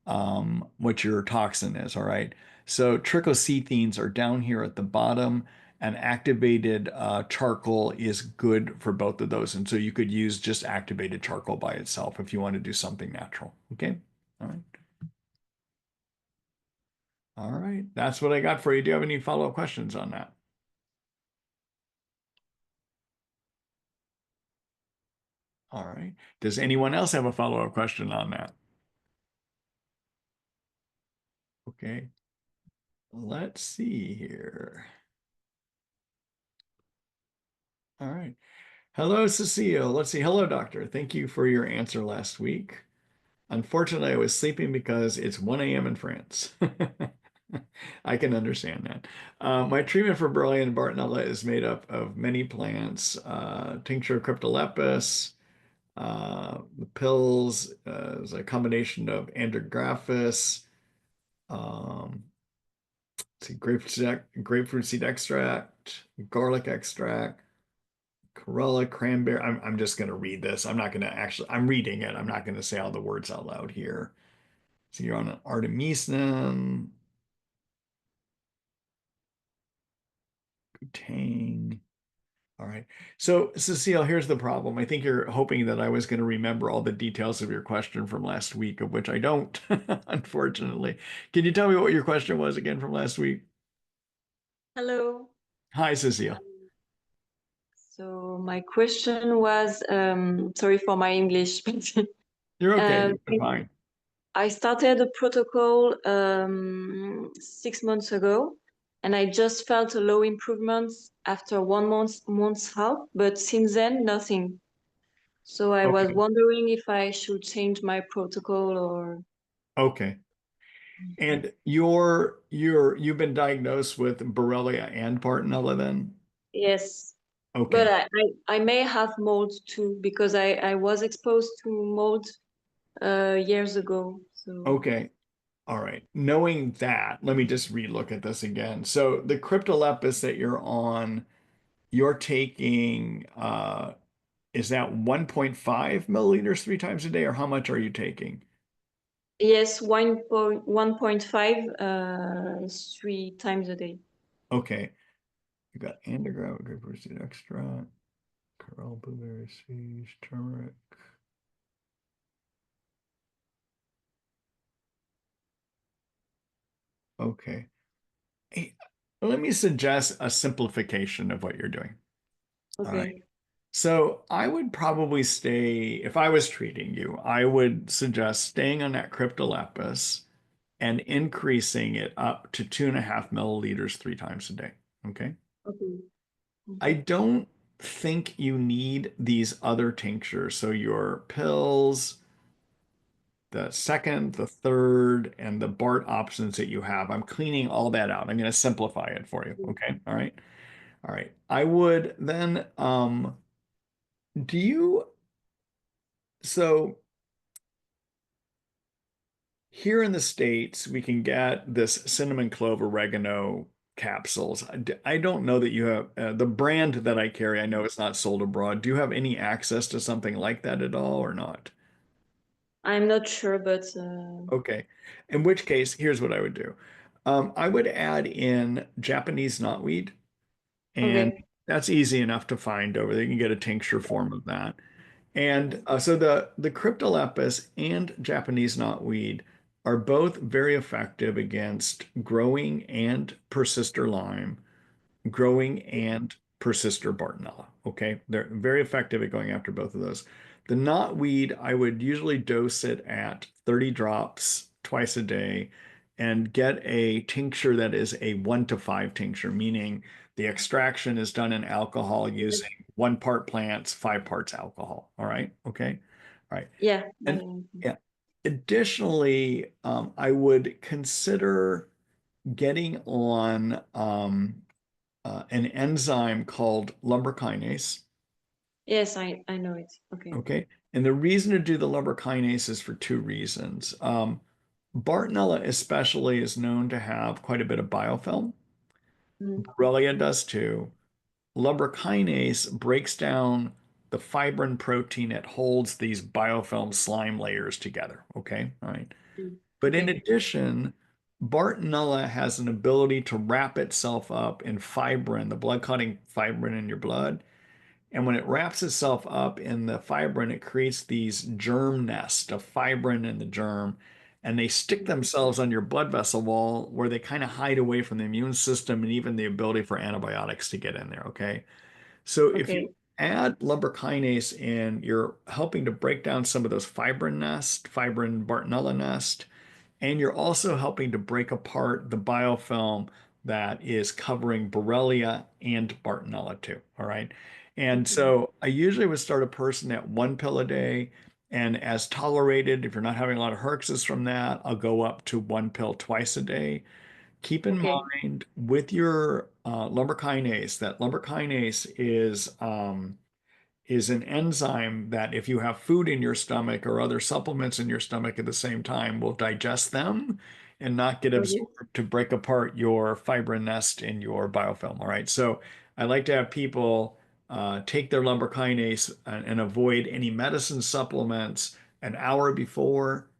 toxin is, all right? So trichocethenes are down here at the bottom, and activated charcoal is good for both of those. And so you could use just activated charcoal by itself if you want to do something natural, okay? All right. All right, that's what I got for you. Do you have any follow-up questions on that? All right. Does anyone else have a follow-up question on that? Okay. Let's see here. All right. Hello, Cecile. Let's see. Hello, doctor. Thank you for your answer last week. Unfortunately, I was sleeping because it's 1 a.m. in France. I can understand that. My treatment for Borrelia and Bartonella is made up of many plants, tincture of Cryptolepis, the pills is a combination of andrographis, grapefruit seed extract, garlic extract, Chlorella, cranberry. I'm just going to read this. I'm not going to actually, I'm reading it. I'm not going to say all the words out loud here. So you're on an artemisinin, Tang. All right. So, Cecile, here's the problem. I think you're hoping that I was going to remember all the details of your question from last week, of which I don't, unfortunately. Can you tell me what your question was again from last week? Hello. Hi, Cecile. So my question was, sorry for my English, but You're okay. um, You're fine. I started a protocol 6 months ago, and I just felt a low improvements after 1 month's half, but since then nothing. So I was Okay. wondering if I should change my protocol or Okay. And you've been diagnosed with Borrelia and Bartonella then? yes. But Okay. I may have mold too because I was exposed to mold years ago. So Okay. All right. Knowing that, let me just relook at this again. So the cryptolepis that you're on, you're taking is that 1.5 milliliters 3 times a day, or how much are you taking? yes, 1.5 3 times a day. Okay. You got antigrowth, grapefruit seed extract, coral, blueberry seeds, turmeric. Okay. Hey, let me suggest a simplification of what you're doing. All right. Okay. So I would probably stay, if I was treating you, I would suggest staying on that cryptolepis and increasing it up to 2.5 milliliters 3 times a day. Okay. Okay. I don't think you need these other tinctures. So your pills, the second, the third, and the BART options that you have, I'm cleaning all that out. I'm going to simplify it for you. Okay. All right. All right. I would then, do you, so here in the States, we can get this cinnamon clove oregano capsules. I don't know that you have the brand that I carry. I know it's not sold abroad. Do you have any access to something like that at all or not? I'm not sure, but Okay. In which case, here's what I would do. I would add in Japanese knotweed, and okay. that's easy enough to find over there. You can get a tincture form of that. And so the cryptolepis and Japanese knotweed are both very effective against growing and persister Lyme, growing and persister Bartonella. Okay, they're very effective at going after both of those. The knotweed, I would usually dose it at 30 drops twice a day and get a tincture that is a 1 to 5 tincture, meaning the extraction is done in alcohol using 1 part plants, 5 parts alcohol. All right. Okay. All right. Yeah. And yeah, additionally, I would consider getting on an enzyme called lumber kinase. Yes, I know it. Okay. Okay. And the reason to do the lumber kinase is for 2 reasons. Bartonella especially is known to have quite a bit of biofilm. Mhm. Borrelia does too. Lumber kinase breaks down the fibrin protein that holds these biofilm slime layers together. Okay. All right. But in Okay. addition, Bartonella has an ability to wrap itself up in fibrin, the blood clotting fibrin in your blood. And when it wraps itself up in the fibrin, it creates these germ nests of fibrin in the germ. And they stick themselves on your blood vessel wall where they kind of hide away from the immune system and even the ability for antibiotics to get in there. Okay. So if Okay. you add lumber kinase in, you're helping to break down some of those fibrin Bartonella nest, and you're also helping to break apart the biofilm that is covering Borrelia and Bartonella too. All right. And so I usually would start a person at 1 pill a day. And as tolerated, if you're not having a lot of herxes from that, I'll go up to 1 pill twice a day. Keep in Okay. mind with your lumber kinase that lumber kinase is an enzyme that if you have food in your stomach or other supplements in your stomach at the same time will digest them and not get Okay. absorbed to break apart your fibrin nest in your biofilm. All right. So I like to have people take their lumber kinase and avoid any medicine supplements an hour before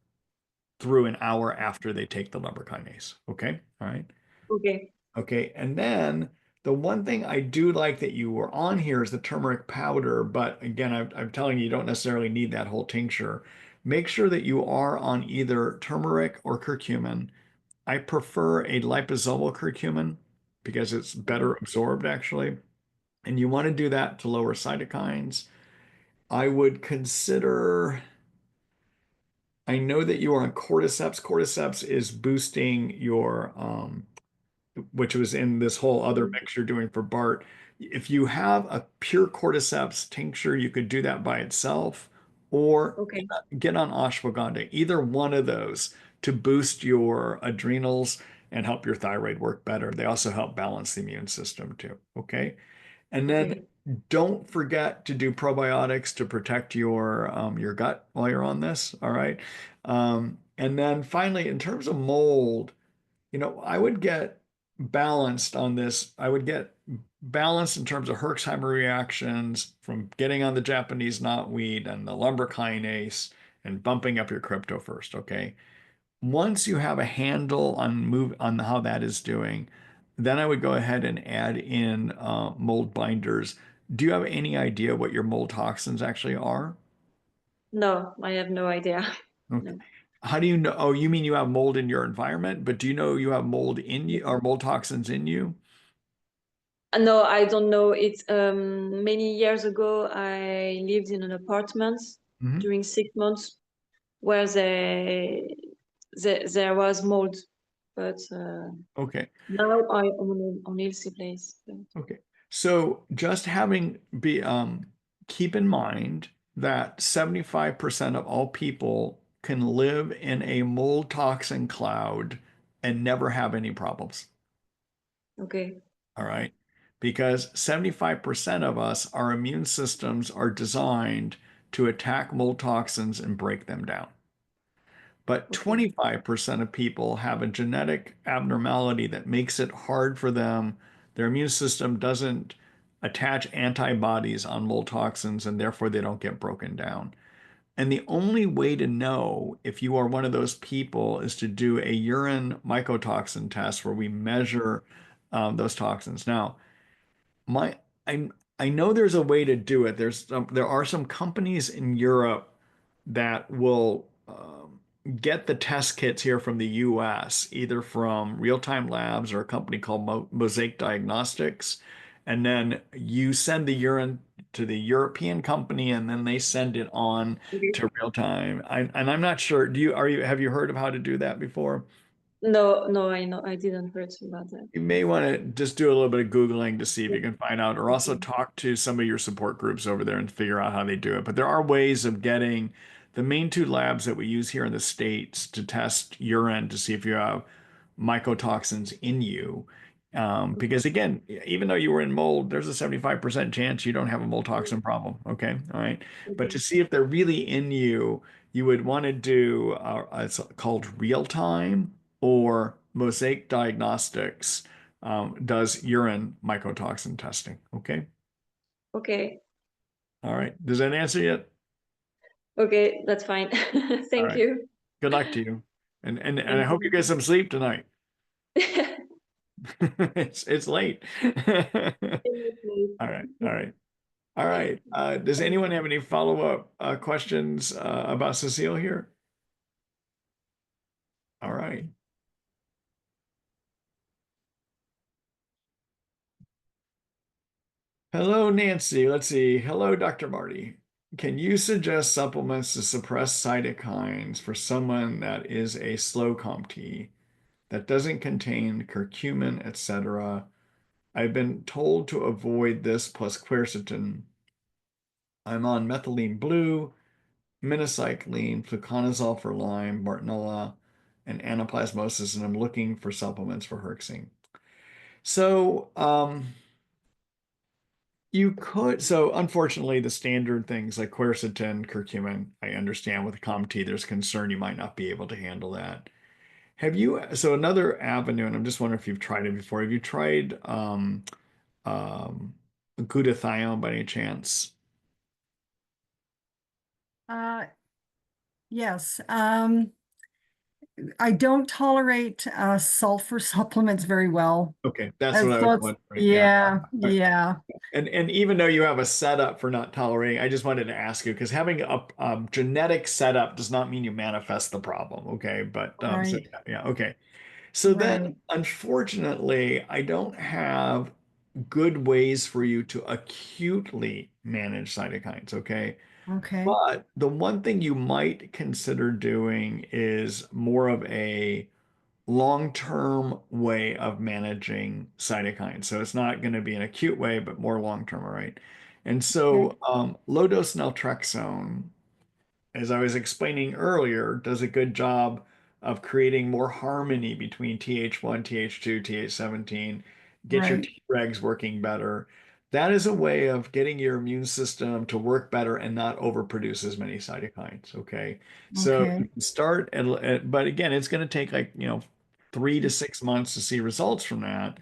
through an hour after they take the lumber kinase. Okay. All right. Okay. Okay. And then The one thing I do like that you were on here is the turmeric powder, but again, I'm telling you, you don't necessarily need that whole tincture. Make sure that you are on either turmeric or curcumin. I prefer a liposomal curcumin because it's better absorbed actually. And you want to do that to lower cytokines. I would consider, I know that you are on cordyceps. Cordyceps is boosting your which was in this whole other mix you're doing for Bart. If you have a pure cordyceps tincture, you could do that by itself or Okay. get on ashwagandha, either one of those to boost your adrenals and help your thyroid work better. They also help balance the immune system too. Okay. And then Okay. don't forget to do probiotics to protect your gut while you're on this. All right. And then finally, in terms of mold, I would get balanced on this. I would get balanced in terms of Herxheimer reactions from getting on the Japanese knotweed and the lumber kinase and bumping up your crypto first, okay? Once you have a handle on how that is doing, then I would go ahead and add in mold binders. Do you have any idea what your mold toxins actually are? No, I have no idea. Okay. No. How do you know? Oh, you mean you have mold in your environment, but do you know you have mold in you or mold toxins in you? No, I don't know. It's many years ago I lived in an apartment Mhm. during 6 months where there was mold, but Okay. now I am on Ilse place. Okay. So just keep in mind that 75% of all people can live in a mold toxin cloud and never have any problems. Okay. All right. Because 75% of us, our immune systems are designed to attack mold toxins and break them down. But Okay. 25% of people have a genetic abnormality that makes it hard for them. Their immune system doesn't attach antibodies on mold toxins, and therefore they don't get broken down. And the only way to know if you are one of those people is to do a urine mycotoxin test where we measure those toxins. Now, my I I know there's a way to do it. There are some companies in Europe that will get the test kits here from the US, either from Real Time Labs or a company called Mosaic Diagnostics. And then you send the urine to the European company and then they send it on to Real Time. And I'm not sure, have you heard of how to do that before? No, no, I know I didn't heard about that. You may want to just do a little bit of Googling to see if you can find out, or also talk to some of your support groups over there and figure out how they do it. But there are ways of getting the main two labs that we use here in the States to test urine to see if you have mycotoxins in you. Because again, even though you were in mold, there's a 75% chance you don't have a mold toxin problem. Okay. All right. But to Okay. see if they're really in you, you would want to do it's called real time or Mosaic Diagnostics does urine mycotoxin testing. Okay. Okay. All right. Does that answer it? Okay, that's fine. All Thank right. you. Good luck to you. And I Thank hope you get some sleep tonight. It's late. All right. All right. All right. Does anyone have any follow-up questions about Cecile here? All right. Hello, Nancy. Let's see. Hello, Dr. Marty. Can you suggest supplements to suppress cytokines for someone that is a slow COMT that doesn't contain curcumin, etc.? I've been told to avoid this plus quercetin. I'm on methylene blue, minocycline, fluconazole for Lyme, Bartonella, and anaplasmosis, and I'm looking for supplements for herxing. So, so unfortunately, the standard things like quercetin, curcumin, I understand with COMT, there's concern you might not be able to handle that. So another avenue, and I'm just wondering if you've tried it before. Have you tried um, glutathione by any chance? Yes. I don't tolerate sulfur supplements very well. Okay, that's And what I so was it's, wondering. Yeah. yeah. And even though you have a setup for not tolerating, I just wanted to ask you because having a genetic setup does not mean you manifest the problem. Okay, but so, Right, yeah, okay. So then, right. unfortunately, I don't have good ways for you to acutely manage cytokines. Okay. Okay, But the one thing you might consider doing is more of a long-term way of managing cytokines. So it's not going to be an acute way, but more long-term, all right? And okay, so low-dose naltrexone, as I was explaining earlier, does a good job of creating more harmony between Th1, Th2, Th17, get your right. Tregs working better. That is a way of getting your immune system to work better and not overproduce as many cytokines. Okay. So Okay, you can start, but again, it's going to take like, 3 to 6 months to see results from that.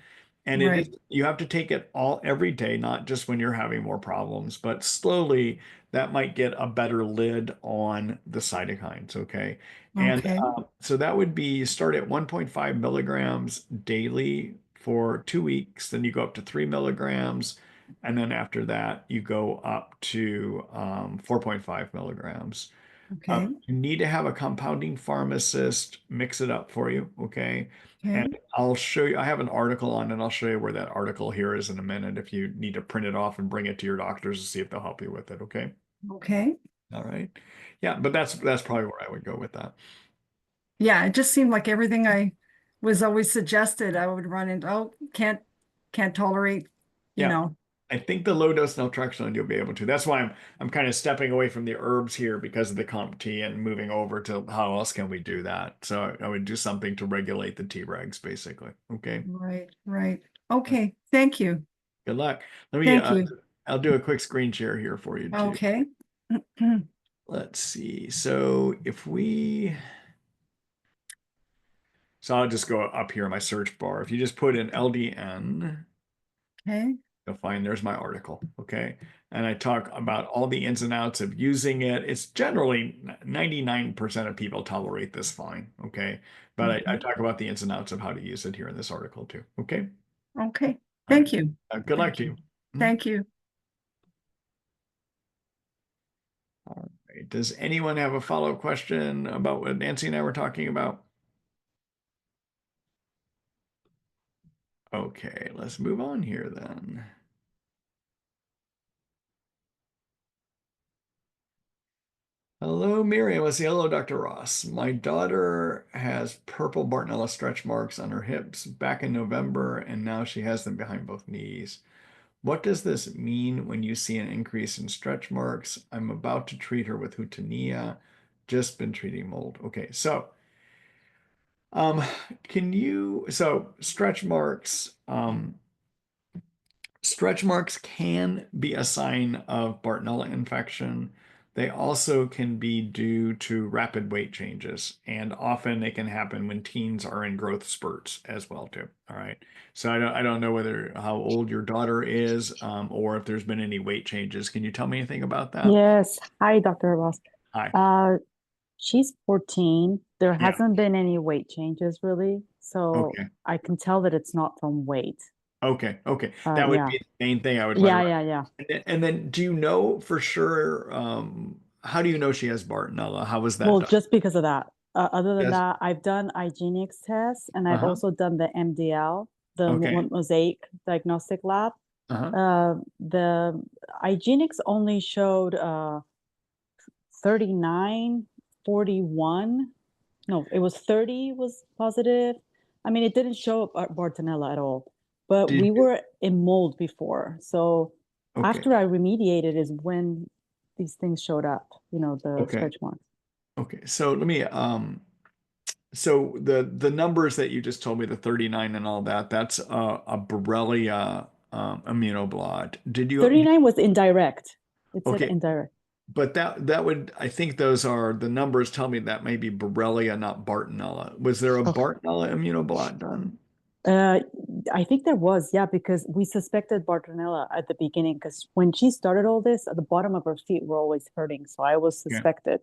And it is, right. you have to take it all every day, not just when you're having more problems, but slowly that might get a better lid on the cytokines. Okay. And Okay, so that would be start at 1.5 milligrams daily for 2 weeks. Then you go up to 3 milligrams. And then after that, you go up to 4.5 milligrams. okay, You need to have a compounding pharmacist mix it up for you. Okay. And okay, I'll show you, I have an article on it. I'll show you where that article here is in a minute if you need to print it off and bring it to your doctors to see if they'll help you with it. Okay. okay. All right. Yeah, but that's probably where I would go with that. Yeah, it just seemed like everything I was always suggested, I would run into, oh, can't tolerate, you Yeah. know. I think the low dose naltrexone you'll be able to. That's why I'm kind of stepping away from the herbs here because of the comp T and moving over to how else can we do that. So I would do something to regulate the Tregs basically. Okay. Right, right. Okay, thank you. Good luck. Let me Thank you. I'll do a quick screen share here for you too. Okay. Let's see. So so I'll just go up here in my search bar. If you just put in LDN, Okay, you'll find there's my article. Okay. And I talk about all the ins and outs of using it. It's generally 99% of people tolerate this fine. Okay. But I okay, talk about the ins and outs of how to use it here in this article too. Okay. okay. All right. Thank you. Good luck Thank to you. you. Thank you. All right. Does anyone have a follow-up question about what Nancy and I were talking about? Okay, let's move on here then. Hello, Miriam. Let's see. Hello, Dr. Ross. My daughter has purple Bartonella stretch marks on her hips back in November, and now she has them behind both knees. What does this mean when you see an increase in stretch marks? I'm about to treat her with Hutania, just been treating mold. Okay, so um, so stretch marks can be a sign of Bartonella infection. They also can be due to rapid weight changes, and often they can happen when teens are in growth spurts as well too. All right. So I don't know whether how old your daughter is, or if there's been any weight changes. Can you tell me anything about that? Yes. Hi, Dr. Ross. Hi. Uh, she's 14. There Yeah. hasn't been any weight changes really. So Okay. I can tell that it's not from weight. Okay. Okay. That would Yeah. be the main thing I would Yeah, want yeah, yeah. And then do you know for sure, how do you know she has Bartonella? How was that Well, done? just because of that. Other than Yes. that, I've done IGenics tests and I've Uh-huh. also done the MDL, the Okay. Mosaic Diagnostic Lab. Uh-huh. The IGenics only showed 39, 41. No, it was 30 was positive. I mean, it didn't show up Bartonella at all, but Did we you? were in mold before. So Okay. after I remediated is when these things showed up, the Okay. stretch marks. Okay. So let me so the numbers that you just told me, the 39 and all that, that's a Borrelia immunoblot. Did you 39 was indirect. It said okay, indirect. but that would I think those are the numbers tell me that may be Borrelia, not Bartonella. Was there a Okay. Bartonella immunoblot done? I think there was, yeah, because we suspected Bartonella at the beginning because when she started all this, at the bottom of her feet were always hurting. So I was Yeah. suspected.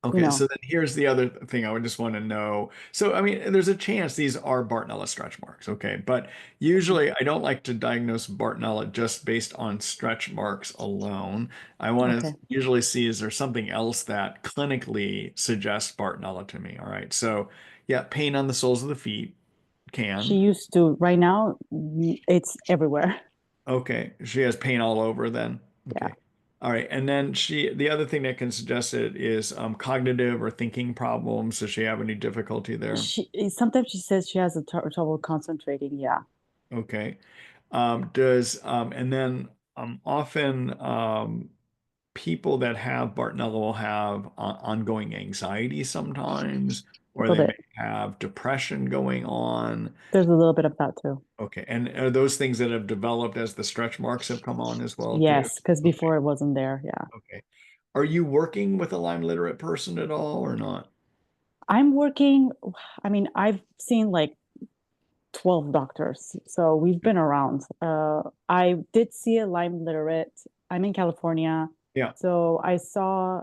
Okay, know. so then here's the other thing I would just want to know. So, I mean, there's a chance these are Bartonella stretch marks, okay? But usually I don't like to diagnose Bartonella just based on stretch marks alone. I want to Okay. usually see, is there something else that clinically suggests Bartonella to me? All right, so yeah, pain on the soles of the feet She can. used to, right now, it's everywhere. Okay, she has pain all over then. Yeah. Okay. All right. And then the other thing that can suggest it is cognitive or thinking problems. Does she have any difficulty there? Sometimes she says she has a trouble concentrating. Yeah. Okay. And then often people that have Bartonella will have ongoing anxiety sometimes, A or little they may bit. have depression going on. There's a little bit of that too. Okay. And are those things that have developed as the stretch marks have come on as well too? Yes, because Okay. before it wasn't there. Yeah. Okay. Are you working with a Lyme literate person at all or not? I'm working, I mean, I've seen like 12 doctors, so we've been around. I did see a Lyme literate. I'm in California. Yeah. So I saw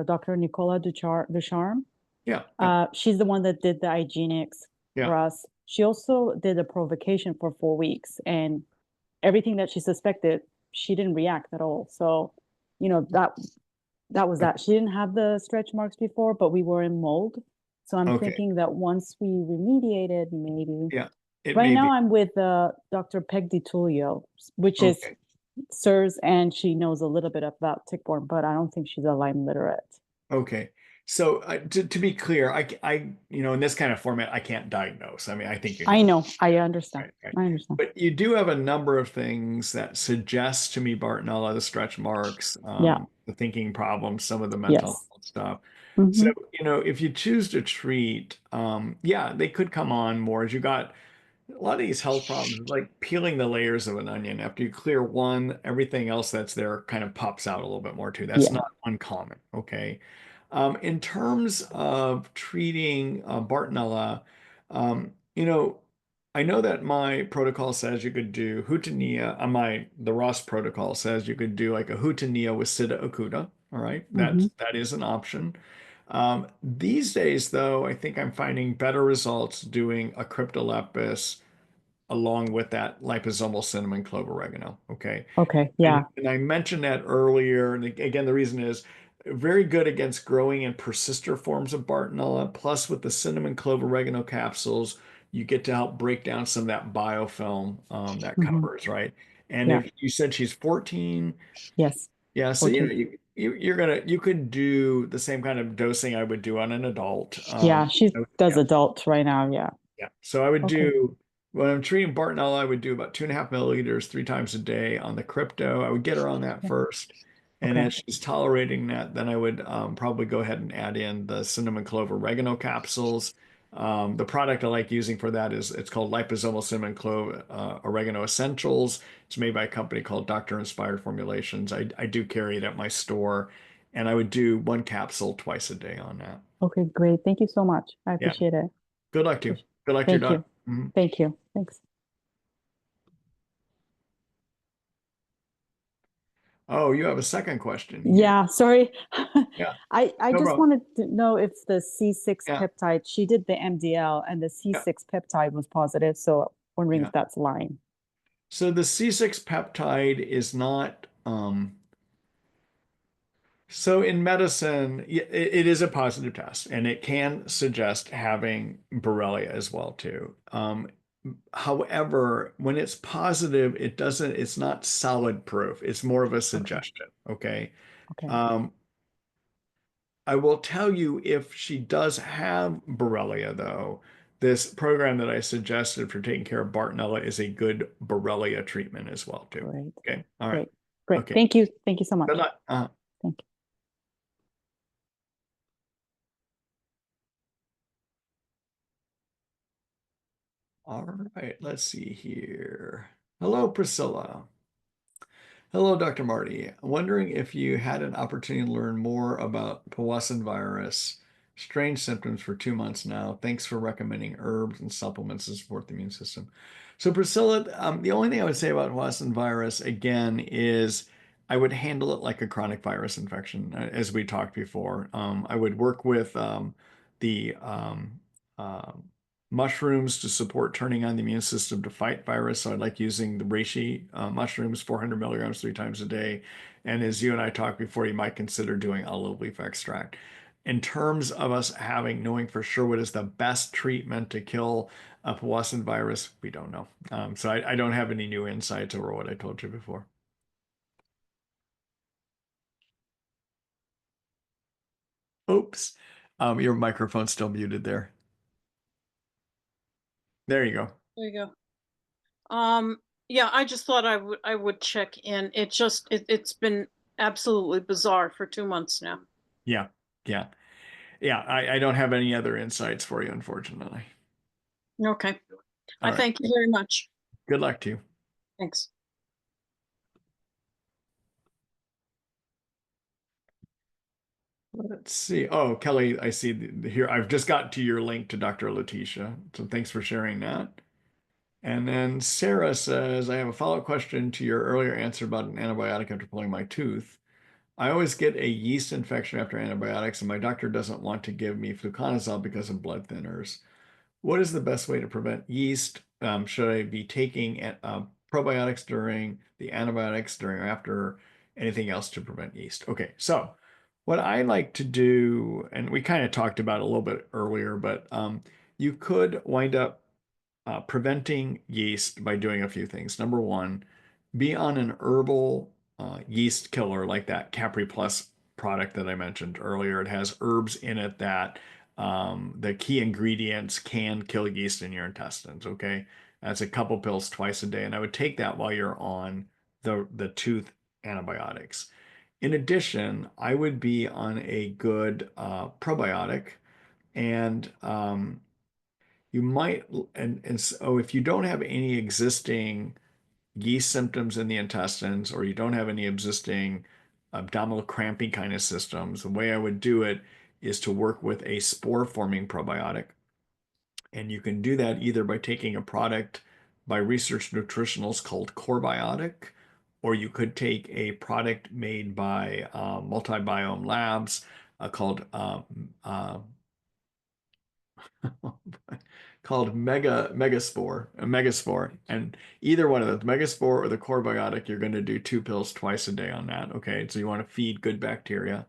Dr. Nicola Ducharme. Yeah. Yeah. She's the one that did the hygienics for Yeah. us. She also did a provocation for 4 weeks, and everything that she suspected, she didn't react at all. So, that was that. She didn't have the stretch marks before, but we were in mold. So I'm Okay. thinking that once we remediated, maybe. Yeah. It Right may now, be. I'm with Dr. Peg DiTullio, which is Okay. SIRS, and she knows a little bit about tick-borne, but I don't think she's a Lyme literate. Okay. So to be clear, in this kind of format, I can't diagnose. I mean, I think you I know. know. I understand. Right, right. I understand. But you do have a number of things that suggest to me Bartonella, the stretch marks, Yeah. the thinking problems, some of the mental Yes. health stuff. So, Hmm. if you choose to treat, yeah, they could come on more as you got a lot of these health problems, like peeling the layers of an onion. After you clear one, everything else that's there kind of pops out a little bit more too. That's Yeah. not uncommon. Okay. In terms of treating Bartonella, I know that my protocol says you could do Hootenea. The Ross protocol says you could do like a Hootenea with Sida acuta. All right, Hmm. that is an option. These days, though, I think I'm finding better results doing a cryptolepis along with that liposomal cinnamon clove oregano. Okay. Okay. And, Yeah. and I mentioned that earlier. And again, the reason is very good against growing and persister forms of Bartonella. Plus, with the cinnamon clove oregano capsules, you get to help break down some of that biofilm that Hmm. covers, right? And Yeah. if you said she's 14, Yes. yeah, so 14. you could do the same kind of dosing I would do on an adult. Yeah. She does Yeah. adult right now. Yeah. Yeah. So I would Okay. do, when I'm treating Bartonella, I would do about 2.5 milliliters 3 times a day on the crypto. I would get her on that Yeah. first. And Okay. as she's tolerating that, then I would probably go ahead and add in the cinnamon clove oregano capsules. The product I like using for that it's called liposomal cinnamon clove oregano essentials. It's made by a company called Doctor Inspired Formulations. I do carry it at my store, and I would do one capsule twice a day on that. Okay. Great. Thank you so much. I Yeah. appreciate it. Good luck to you. Good luck to your Thank dog. you. Thank you. Thanks. Oh, you have a second question here. Yeah, sorry. Yeah, I no just problem. wanted to know if the C6 Yeah, peptide, she did the MDL and the yeah, C6 peptide was positive. So wondering yeah. if that's Lyme. So the C6 peptide is not, so in medicine, it is a positive test and it can suggest having Borrelia as well too. However, when it's positive, it's not solid proof. It's more of a Okay. suggestion. Okay. Okay. Um, I will tell you if she does have Borrelia, though, this program that I suggested for taking care of Bartonella is a good Borrelia treatment as well, too. Great. Okay. All right. Great. Great. Okay. Thank you. Thank you so Good much. luck. Thank you. All right. Let's see here. Hello, Priscilla. Hello, Dr. Marty. I'm wondering if you had an opportunity to learn more about Powassan virus. Strange symptoms for 2 months now. Thanks for recommending herbs and supplements to support the immune system. So, Priscilla, the only thing I would say about Powassan virus again is I would handle it like a chronic virus infection, as we talked before. I would work with the uh, mushrooms to support turning on the immune system to fight virus. So I'd like using the reishi mushrooms, 400 milligrams 3 times a day. And as you and I talked before, you might consider doing olive leaf extract. In terms of us knowing for sure what is the best treatment to kill a Powassan virus, we don't know. So I don't have any new insights over what I told you before. Oops. Your microphone's still muted there. There you go. There you go. Yeah, I just thought I would check in. It's been absolutely bizarre for 2 months now. Yeah. I don't have any other insights for you, unfortunately. Okay. All right. Thank you very much. Good luck to you. Thanks. Let's see. Oh, Kelly, I see here. I've just got to your link to Dr. Letitia. So thanks for sharing that. And then Sarah says, I have a follow-up question to your earlier answer about an antibiotic after pulling my tooth. I always get a yeast infection after antibiotics, and my doctor doesn't want to give me fluconazole because of blood thinners. What is the best way to prevent yeast? Should I be taking probiotics during the antibiotics, during or after, anything else to prevent yeast? Okay, so what I like to do, and we kind of talked about it a little bit earlier, but you could wind up preventing yeast by doing a few things. Number one, be on an herbal yeast killer like that Capri Plus product that I mentioned earlier. It has herbs in it that the key ingredients can kill yeast in your intestines. Okay, that's a couple pills twice a day, and I would take that while you're on the tooth antibiotics. In addition, I would be on a good probiotic, and you might, and so if you don't have any existing yeast symptoms in the intestines, or you don't have any existing abdominal cramping kind of systems, the way I would do it is to work with a spore forming probiotic. And you can do that either by taking a product by Research Nutritionals called Corebiotic, or you could take a product made by Multibiome Labs called called Megaspore. And either one of those, Megaspore or the Corebiotic, you're going to do 2 pills twice a day on that. Okay, so you want to feed good bacteria.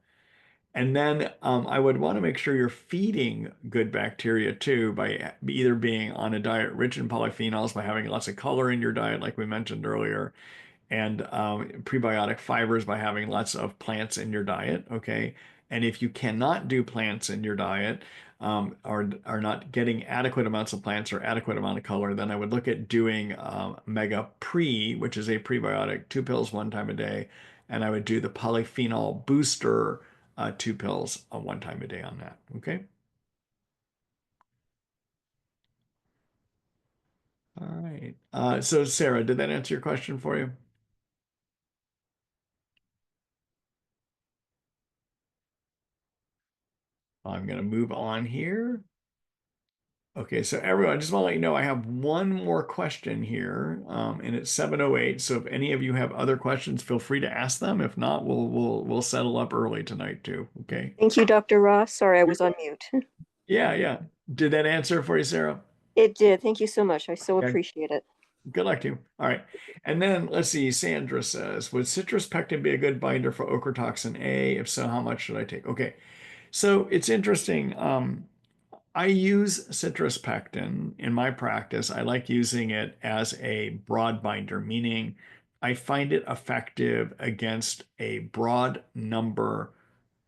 And then I would want to make sure you're feeding good bacteria too by either being on a diet rich in polyphenols, by having lots of color in your diet, like we mentioned earlier, and prebiotic fibers by having lots of plants in your diet. Okay. And if you cannot do plants in your diet, are not getting adequate amounts of plants or adequate amount of color, then I would look at doing Mega Pre, which is a prebiotic, 2 pills 1 time a day. And I would do the polyphenol booster, 2 pills 1 time a day on that. Okay. All right. So Sarah, did that answer your question for you? I'm going to move on here. Okay, so everyone, I just want to let you know I have one more question here, and it's 7:08. So if any of you have other questions, feel free to ask them. If not, we'll settle up early tonight too. Okay. Thank you, Dr. Ross. Sorry, I was on mute. Yeah. Did that answer for you, Sarah? It did. Thank you so much. I so Okay. appreciate it. Good luck to you. All right. And then let's see, Sandra says, would citrus pectin be a good binder for ochratoxin A? If so, how much should I take? Okay. So it's interesting. I use citrus pectin in my practice. I like using it as a broad binder, meaning I find it effective against a broad number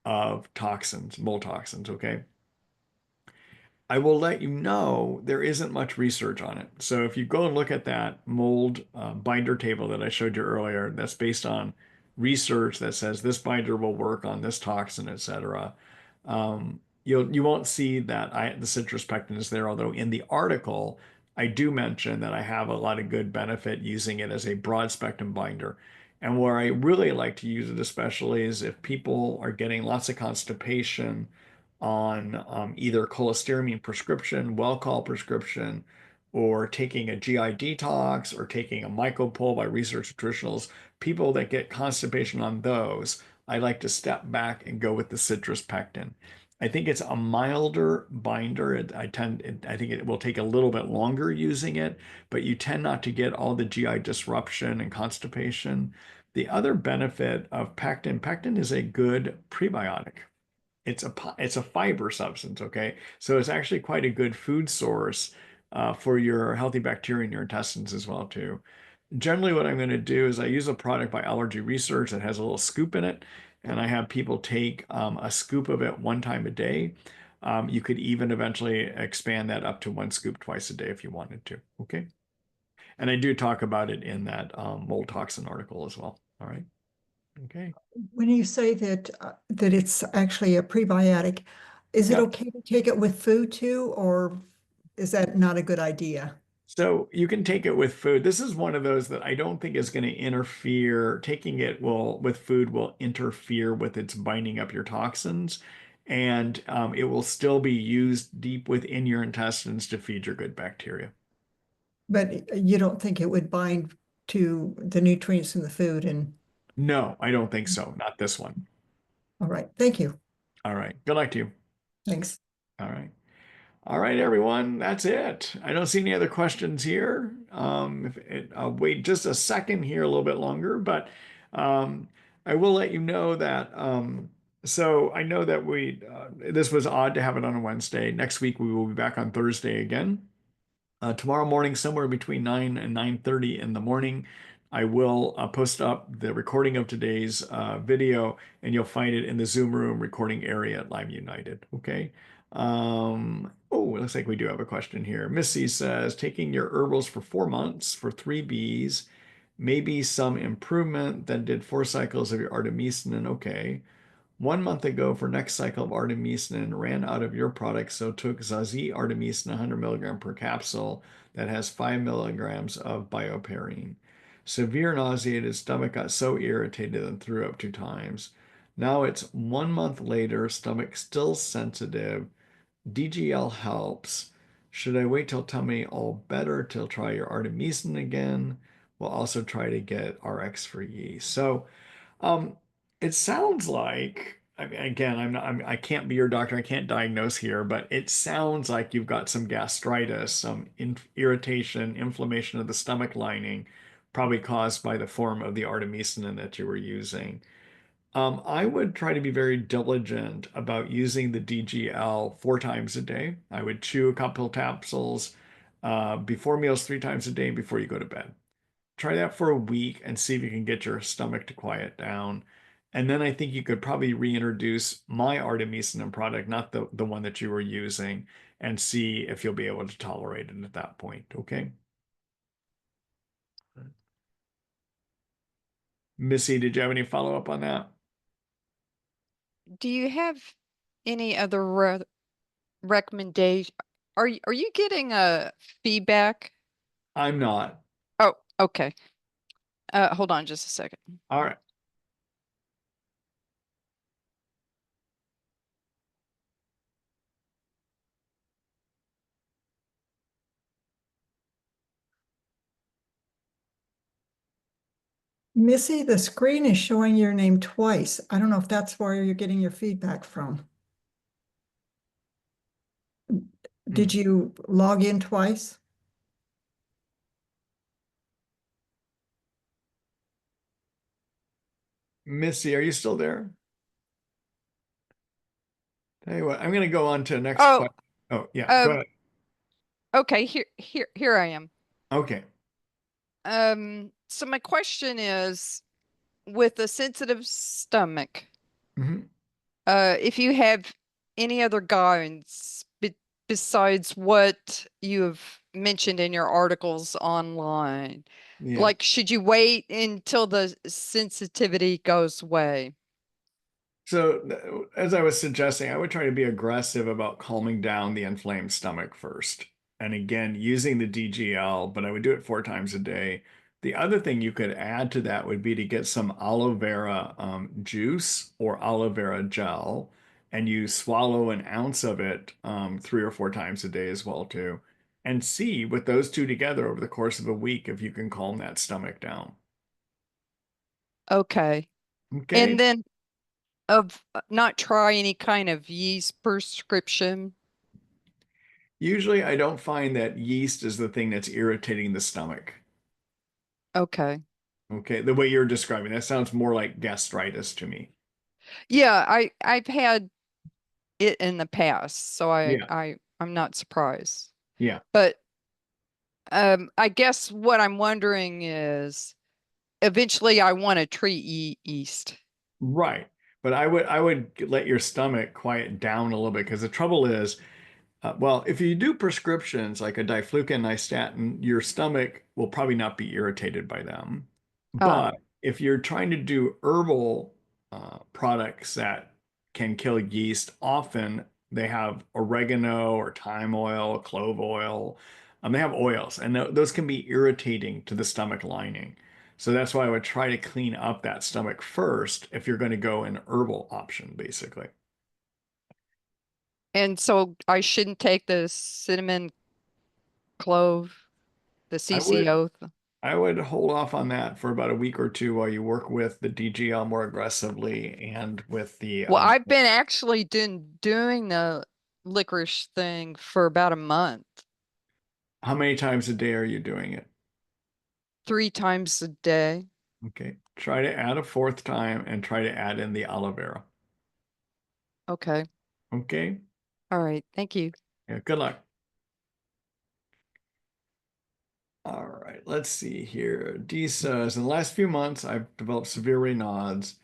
of toxins, mold toxins, okay? I will let you know there isn't much research on it. So if you go and look at that mold binder table that I showed you earlier, that's based on research that says this binder will work on this toxin, etc. You won't see that the citrus pectin is there, although in the article I do mention that I have a lot of good benefit using it as a broad spectrum binder. And where I really like to use it especially is if people are getting lots of constipation on either cholestyramine prescription, well-call prescription, or taking a GI detox or taking a mycopole by research nutritionals, people that get constipation on those, I like to step back and go with the citrus pectin. I think it's a milder binder. I think it will take a little bit longer using it, but you tend not to get all the GI disruption and constipation. The other benefit of pectin is a good prebiotic. It's a fiber substance, okay? So it's actually quite a good food source for your healthy bacteria in your intestines as well too. Generally, what I'm going to do is I use a product by Allergy Research that has a little scoop in it, and I have people take a scoop of it 1 time a day. You could even eventually expand that up to 1 scoop twice a day if you wanted to, okay? And I do talk about it in that mold toxin article as well, all right? Okay. When you say that that it's actually a prebiotic, is it Yeah. okay to take it with food too, or is that not a good idea? So you can take it with food. This is one of those that I don't think is going to interfere. Taking it with food will interfere with its binding up your toxins, and it will still be used deep within your intestines to feed your good bacteria. But you don't think it would bind to the nutrients in the food and, No, I don't think so. Not this one. all right, thank you. All right. Good luck to you. Thanks. All right. All right, everyone, that's it. I don't see any other questions here. I'll wait just a second here, a little bit longer, but I will let you know that. So I know that this was odd to have it on a Wednesday. Next week we will be back on Thursday again. Tomorrow morning, somewhere between 9 and 9:30 in the morning, I will post up the recording of today's video, and you'll find it in the Zoom room recording area at Lyme United. Okay. Oh, it looks like we do have a question here. Missy says, taking your herbals for 4 months for 3Bs, maybe some improvement, then did 4 cycles of your artemisinin. Okay. 1 month ago for next cycle of artemisinin ran out of your product, so took Zazie artemisinin 100 milligram per capsule that has 5 milligrams of bioperine. Severe nauseated stomach, got so irritated and threw up 2 times. Now it's 1 month later, stomach still sensitive. DGL helps. Should I wait till tummy all better till try your artemisinin again? We'll also try to get RX for yeast. So it sounds like, I mean, again, I can't be your doctor. I can't diagnose here, but it sounds like you've got some gastritis, some irritation, inflammation of the stomach lining, probably caused by the form of the artemisinin that you were using. I would try to be very diligent about using the DGL 4 times a day. I would chew a couple capsules before meals 3 times a day before you go to bed. Try that for a week and see if you can get your stomach to quiet down. And then I think you could probably reintroduce my artemisinin product, not the one that you were using, and see if you'll be able to tolerate it at that point. Okay. Missy, did you have any follow-up on that? Do you have any other recommendation? Are you getting a feedback? I'm not. Oh, okay. Hold on just a second. All right. Missy, the screen is showing your name twice. I don't know if that's where you're getting your feedback from. Did you log in twice? Missy, are you still there? Tell you what, I'm going to go on to the next Oh, question. Oh, yeah, go ahead. Okay, here I am. Okay. So my question is, with a sensitive stomach, Mhm. if you have any other guidance besides what you have mentioned in your articles online, Yeah. like should you wait until the sensitivity goes away? So, as I was suggesting, I would try to be aggressive about calming down the inflamed stomach first. And again, using the DGL, but I would do it 4 times a day. The other thing you could add to that would be to get some aloe vera juice or aloe vera gel, and you swallow an ounce of it 3 or 4 times a day as well too. and see with those two together over the course of a week if you can calm that stomach down. Okay. Okay. And then not try any kind of yeast prescription. Usually I don't find that yeast is the thing that's irritating the stomach. Okay. Okay, the way you're describing that sounds more like gastritis to me. Yeah, I've had it in the past, so Yeah. I'm not surprised. Yeah. But I guess what I'm wondering is eventually I want to treat yeast. Right. But I would let your stomach quiet down a little bit, because the trouble is, well, if you do prescriptions like a diflucan, nystatin, your stomach will probably not be irritated by them. But if you're trying to do herbal products that can kill yeast, often they have oregano or thyme oil, clove oil. They have oils, and those can be irritating to the stomach lining. So that's why I would try to clean up that stomach first if you're going to go an herbal option, basically. And so I shouldn't take the cinnamon clove, the CCO. I would hold off on that for about a week or two while you work with the DGL more aggressively and with the Well, I've been actually doing the licorice thing for about a month. How many times a day are you doing it? 3 times a day. Okay. Try to add a fourth time and try to add in the aloe vera. Okay. Okay. All right. Thank you. Yeah, good luck. All right, let's see here. Dee says, in the last few months, I've developed severe Raynaud's.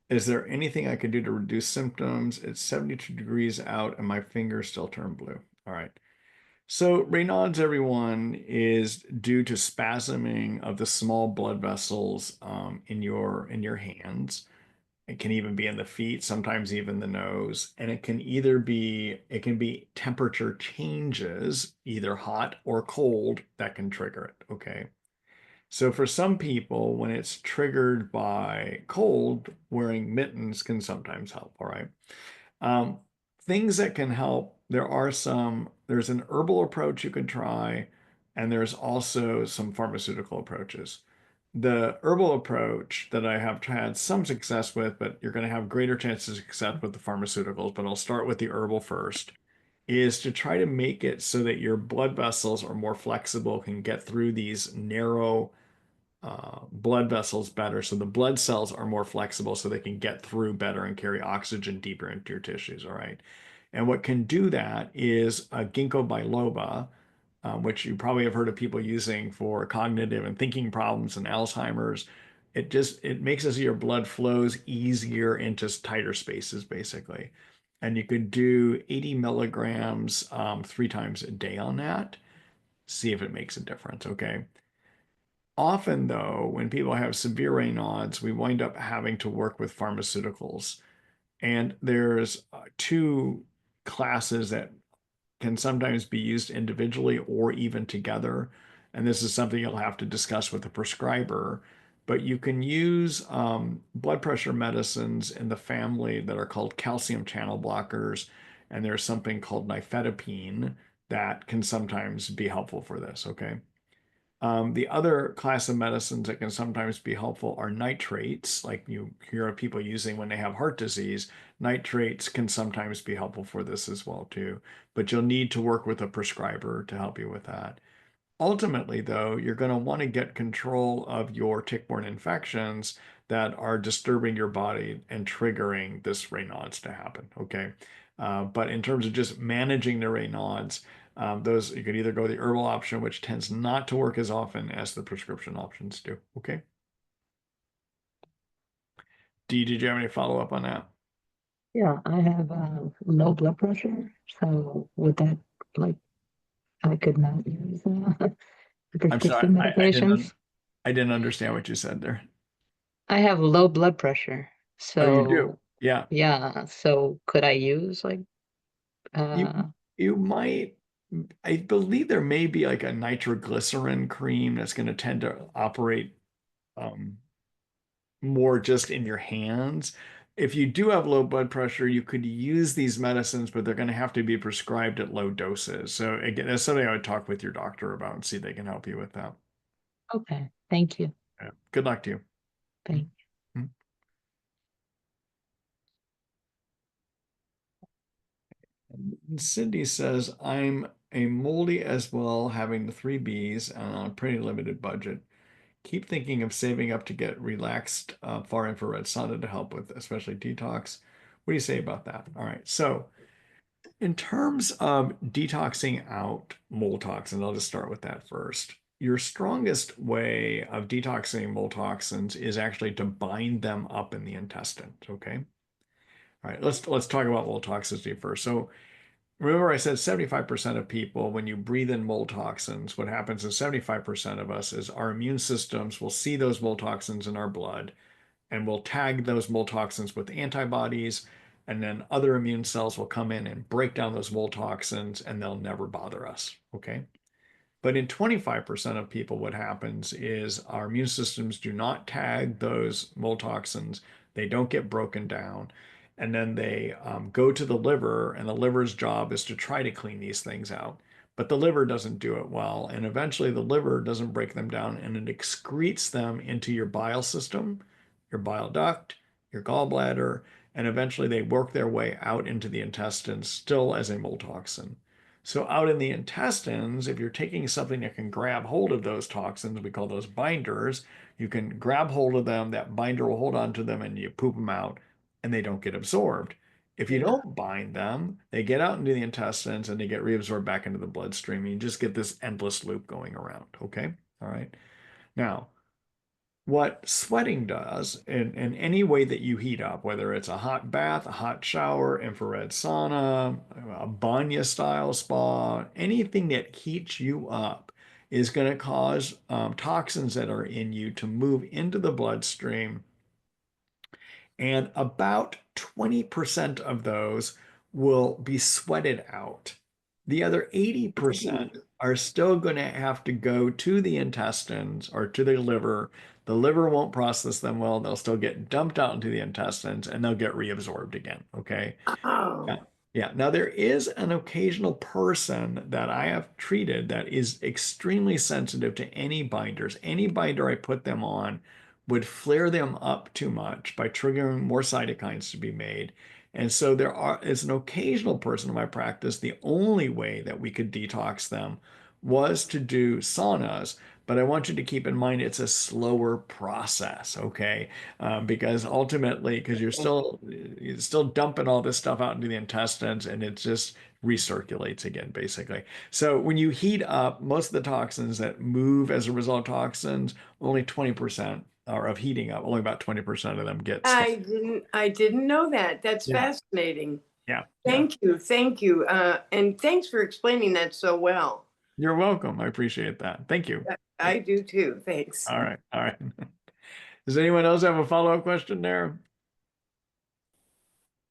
Is there anything I can do to reduce symptoms? It's 72 degrees out and my fingers still turn blue. All right. So Raynaud's, everyone, is due to spasming of the small blood vessels in your hands. It can even be in the feet, sometimes even the nose. And it can be temperature changes, either hot or cold, that can trigger it. Okay. So for some people, when it's triggered by cold, wearing mittens can sometimes help. All right. Um, Things that can help, there's an herbal approach you can try, and there's also some pharmaceutical approaches. The herbal approach that I have had some success with, but you're going to have greater chances of success with the pharmaceuticals, but I'll start with the herbal first, is to try to make it so that your blood vessels are more flexible, can get through these narrow blood vessels better. So the blood cells are more flexible so they can get through better and carry oxygen deeper into your tissues. All right. And what can do that is ginkgo biloba, which you probably have heard of people using for cognitive and thinking problems and Alzheimer's. It makes it so your blood flows easier into tighter spaces, basically. And you could do 80 milligrams 3 times a day on that. See if it makes a difference. Okay. Often, though, when people have severe Raynaud's, we wind up having to work with pharmaceuticals. And there's two classes that can sometimes be used individually or even together. And this is something you'll have to discuss with the prescriber. But you can use blood pressure medicines in the family that are called calcium channel blockers. And there's something called nifedipine that can sometimes be helpful for this. Okay. The other class of medicines that can sometimes be helpful are nitrates, like you hear of people using when they have heart disease. Nitrates can sometimes be helpful for this as well too, but you'll need to work with a prescriber to help you with that. Ultimately, though, you're going to want to get control of your tick-borne infections that are disturbing your body and triggering this Raynaud's to happen. Okay. But in terms of just managing the Raynaud's, those you could either go the herbal option, which tends not to work as often as the prescription options do. Okay. Dee, did you have any follow-up on that? Yeah, I have low blood pressure. So would that, like, I could not use I'm sorry, prescription medications? I didn't understand what you said there. I have low blood pressure. Oh, you do? So Yeah. yeah, so could I use like You might, I believe there may be like a nitroglycerin cream that's going to tend to operate more just in your hands. if you do have low blood pressure, you could use these medicines, but they're going to have to be prescribed at low doses. So again, that's something I would talk with your doctor about and see if they can help you with that. Okay, thank you. Yeah. Good luck to you. Thank you. And Cindy says, I'm a moldy as well, having the 3 Bs on a pretty limited budget. Keep thinking of saving up to get relaxed far infrared sauna to help with, especially detox. What do you say about that? All right. So in terms of detoxing out mold toxins, I'll just start with that first. Your strongest way of detoxing mold toxins is actually to bind them up in the intestines, okay? All right, let's talk about mold toxicity first. So remember I said 75% of people, when you breathe in mold toxins, what happens is 75% of us is our immune systems will see those mold toxins in our blood and will tag those mold toxins with antibodies, and then other immune cells will come in and break down those mold toxins and they'll never bother us, okay? But in 25% of people, what happens is our immune systems do not tag those mold toxins. They don't get broken down. And then they go to the liver, and the liver's job is to try to clean these things out. But the liver doesn't do it well. And eventually the liver doesn't break them down, and it excretes them into your bile system, your bile duct, your gallbladder, and eventually they work their way out into the intestines still as a mold toxin. So out in the intestines, if you're taking something that can grab hold of those toxins, we call those binders, you can grab hold of them, that binder will hold on to them, and you poop them out, and they don't get absorbed. If you don't bind them, they get out into the intestines and they get reabsorbed back into the bloodstream. And you just get this endless loop going around, okay? All right. Now, what sweating does in any way that you heat up, whether it's a hot bath, a hot shower, infrared sauna, a banya style spa, anything that heats you up is going to cause toxins that are in you to move into the bloodstream. And about 20% of those will be sweated out. The other 80% are still going to have to go to the intestines or to the liver. The liver won't process them well. They'll still get dumped out into the intestines and they'll get reabsorbed again. Okay. Oh. Yeah. Yeah. Now, there is an occasional person that I have treated that is extremely sensitive to any binders. Any binder I put them on would flare them up too much by triggering more cytokines to be made. And so is an occasional person in my practice, the only way that we could detox them was to do saunas. But I want you to keep in mind it's a slower process, okay? Because ultimately, because you're still dumping all this stuff out into the intestines, and it just recirculates again, basically. So when you heat up, most of the toxins that move as a result of toxins, only 20% or of heating up, only about 20% of them get I didn't know that. That's fascinating. Yeah. Thank you. And thanks for explaining that so well. You're welcome. I appreciate that. Thank you. I do too. Thanks. All right. All right. Does anyone else have a follow-up question there?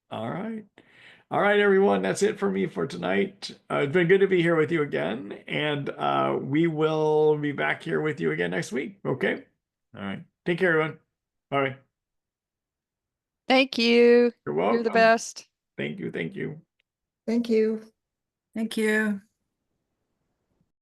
All right. All right, everyone. That's it for me for tonight. It's been good to be here with you again. And we will be back here with you again next week. Okay. All right. Take care, everyone. All right. Thank you. You're welcome. You're the best. Thank you. Thank you. Thank you. Thank you.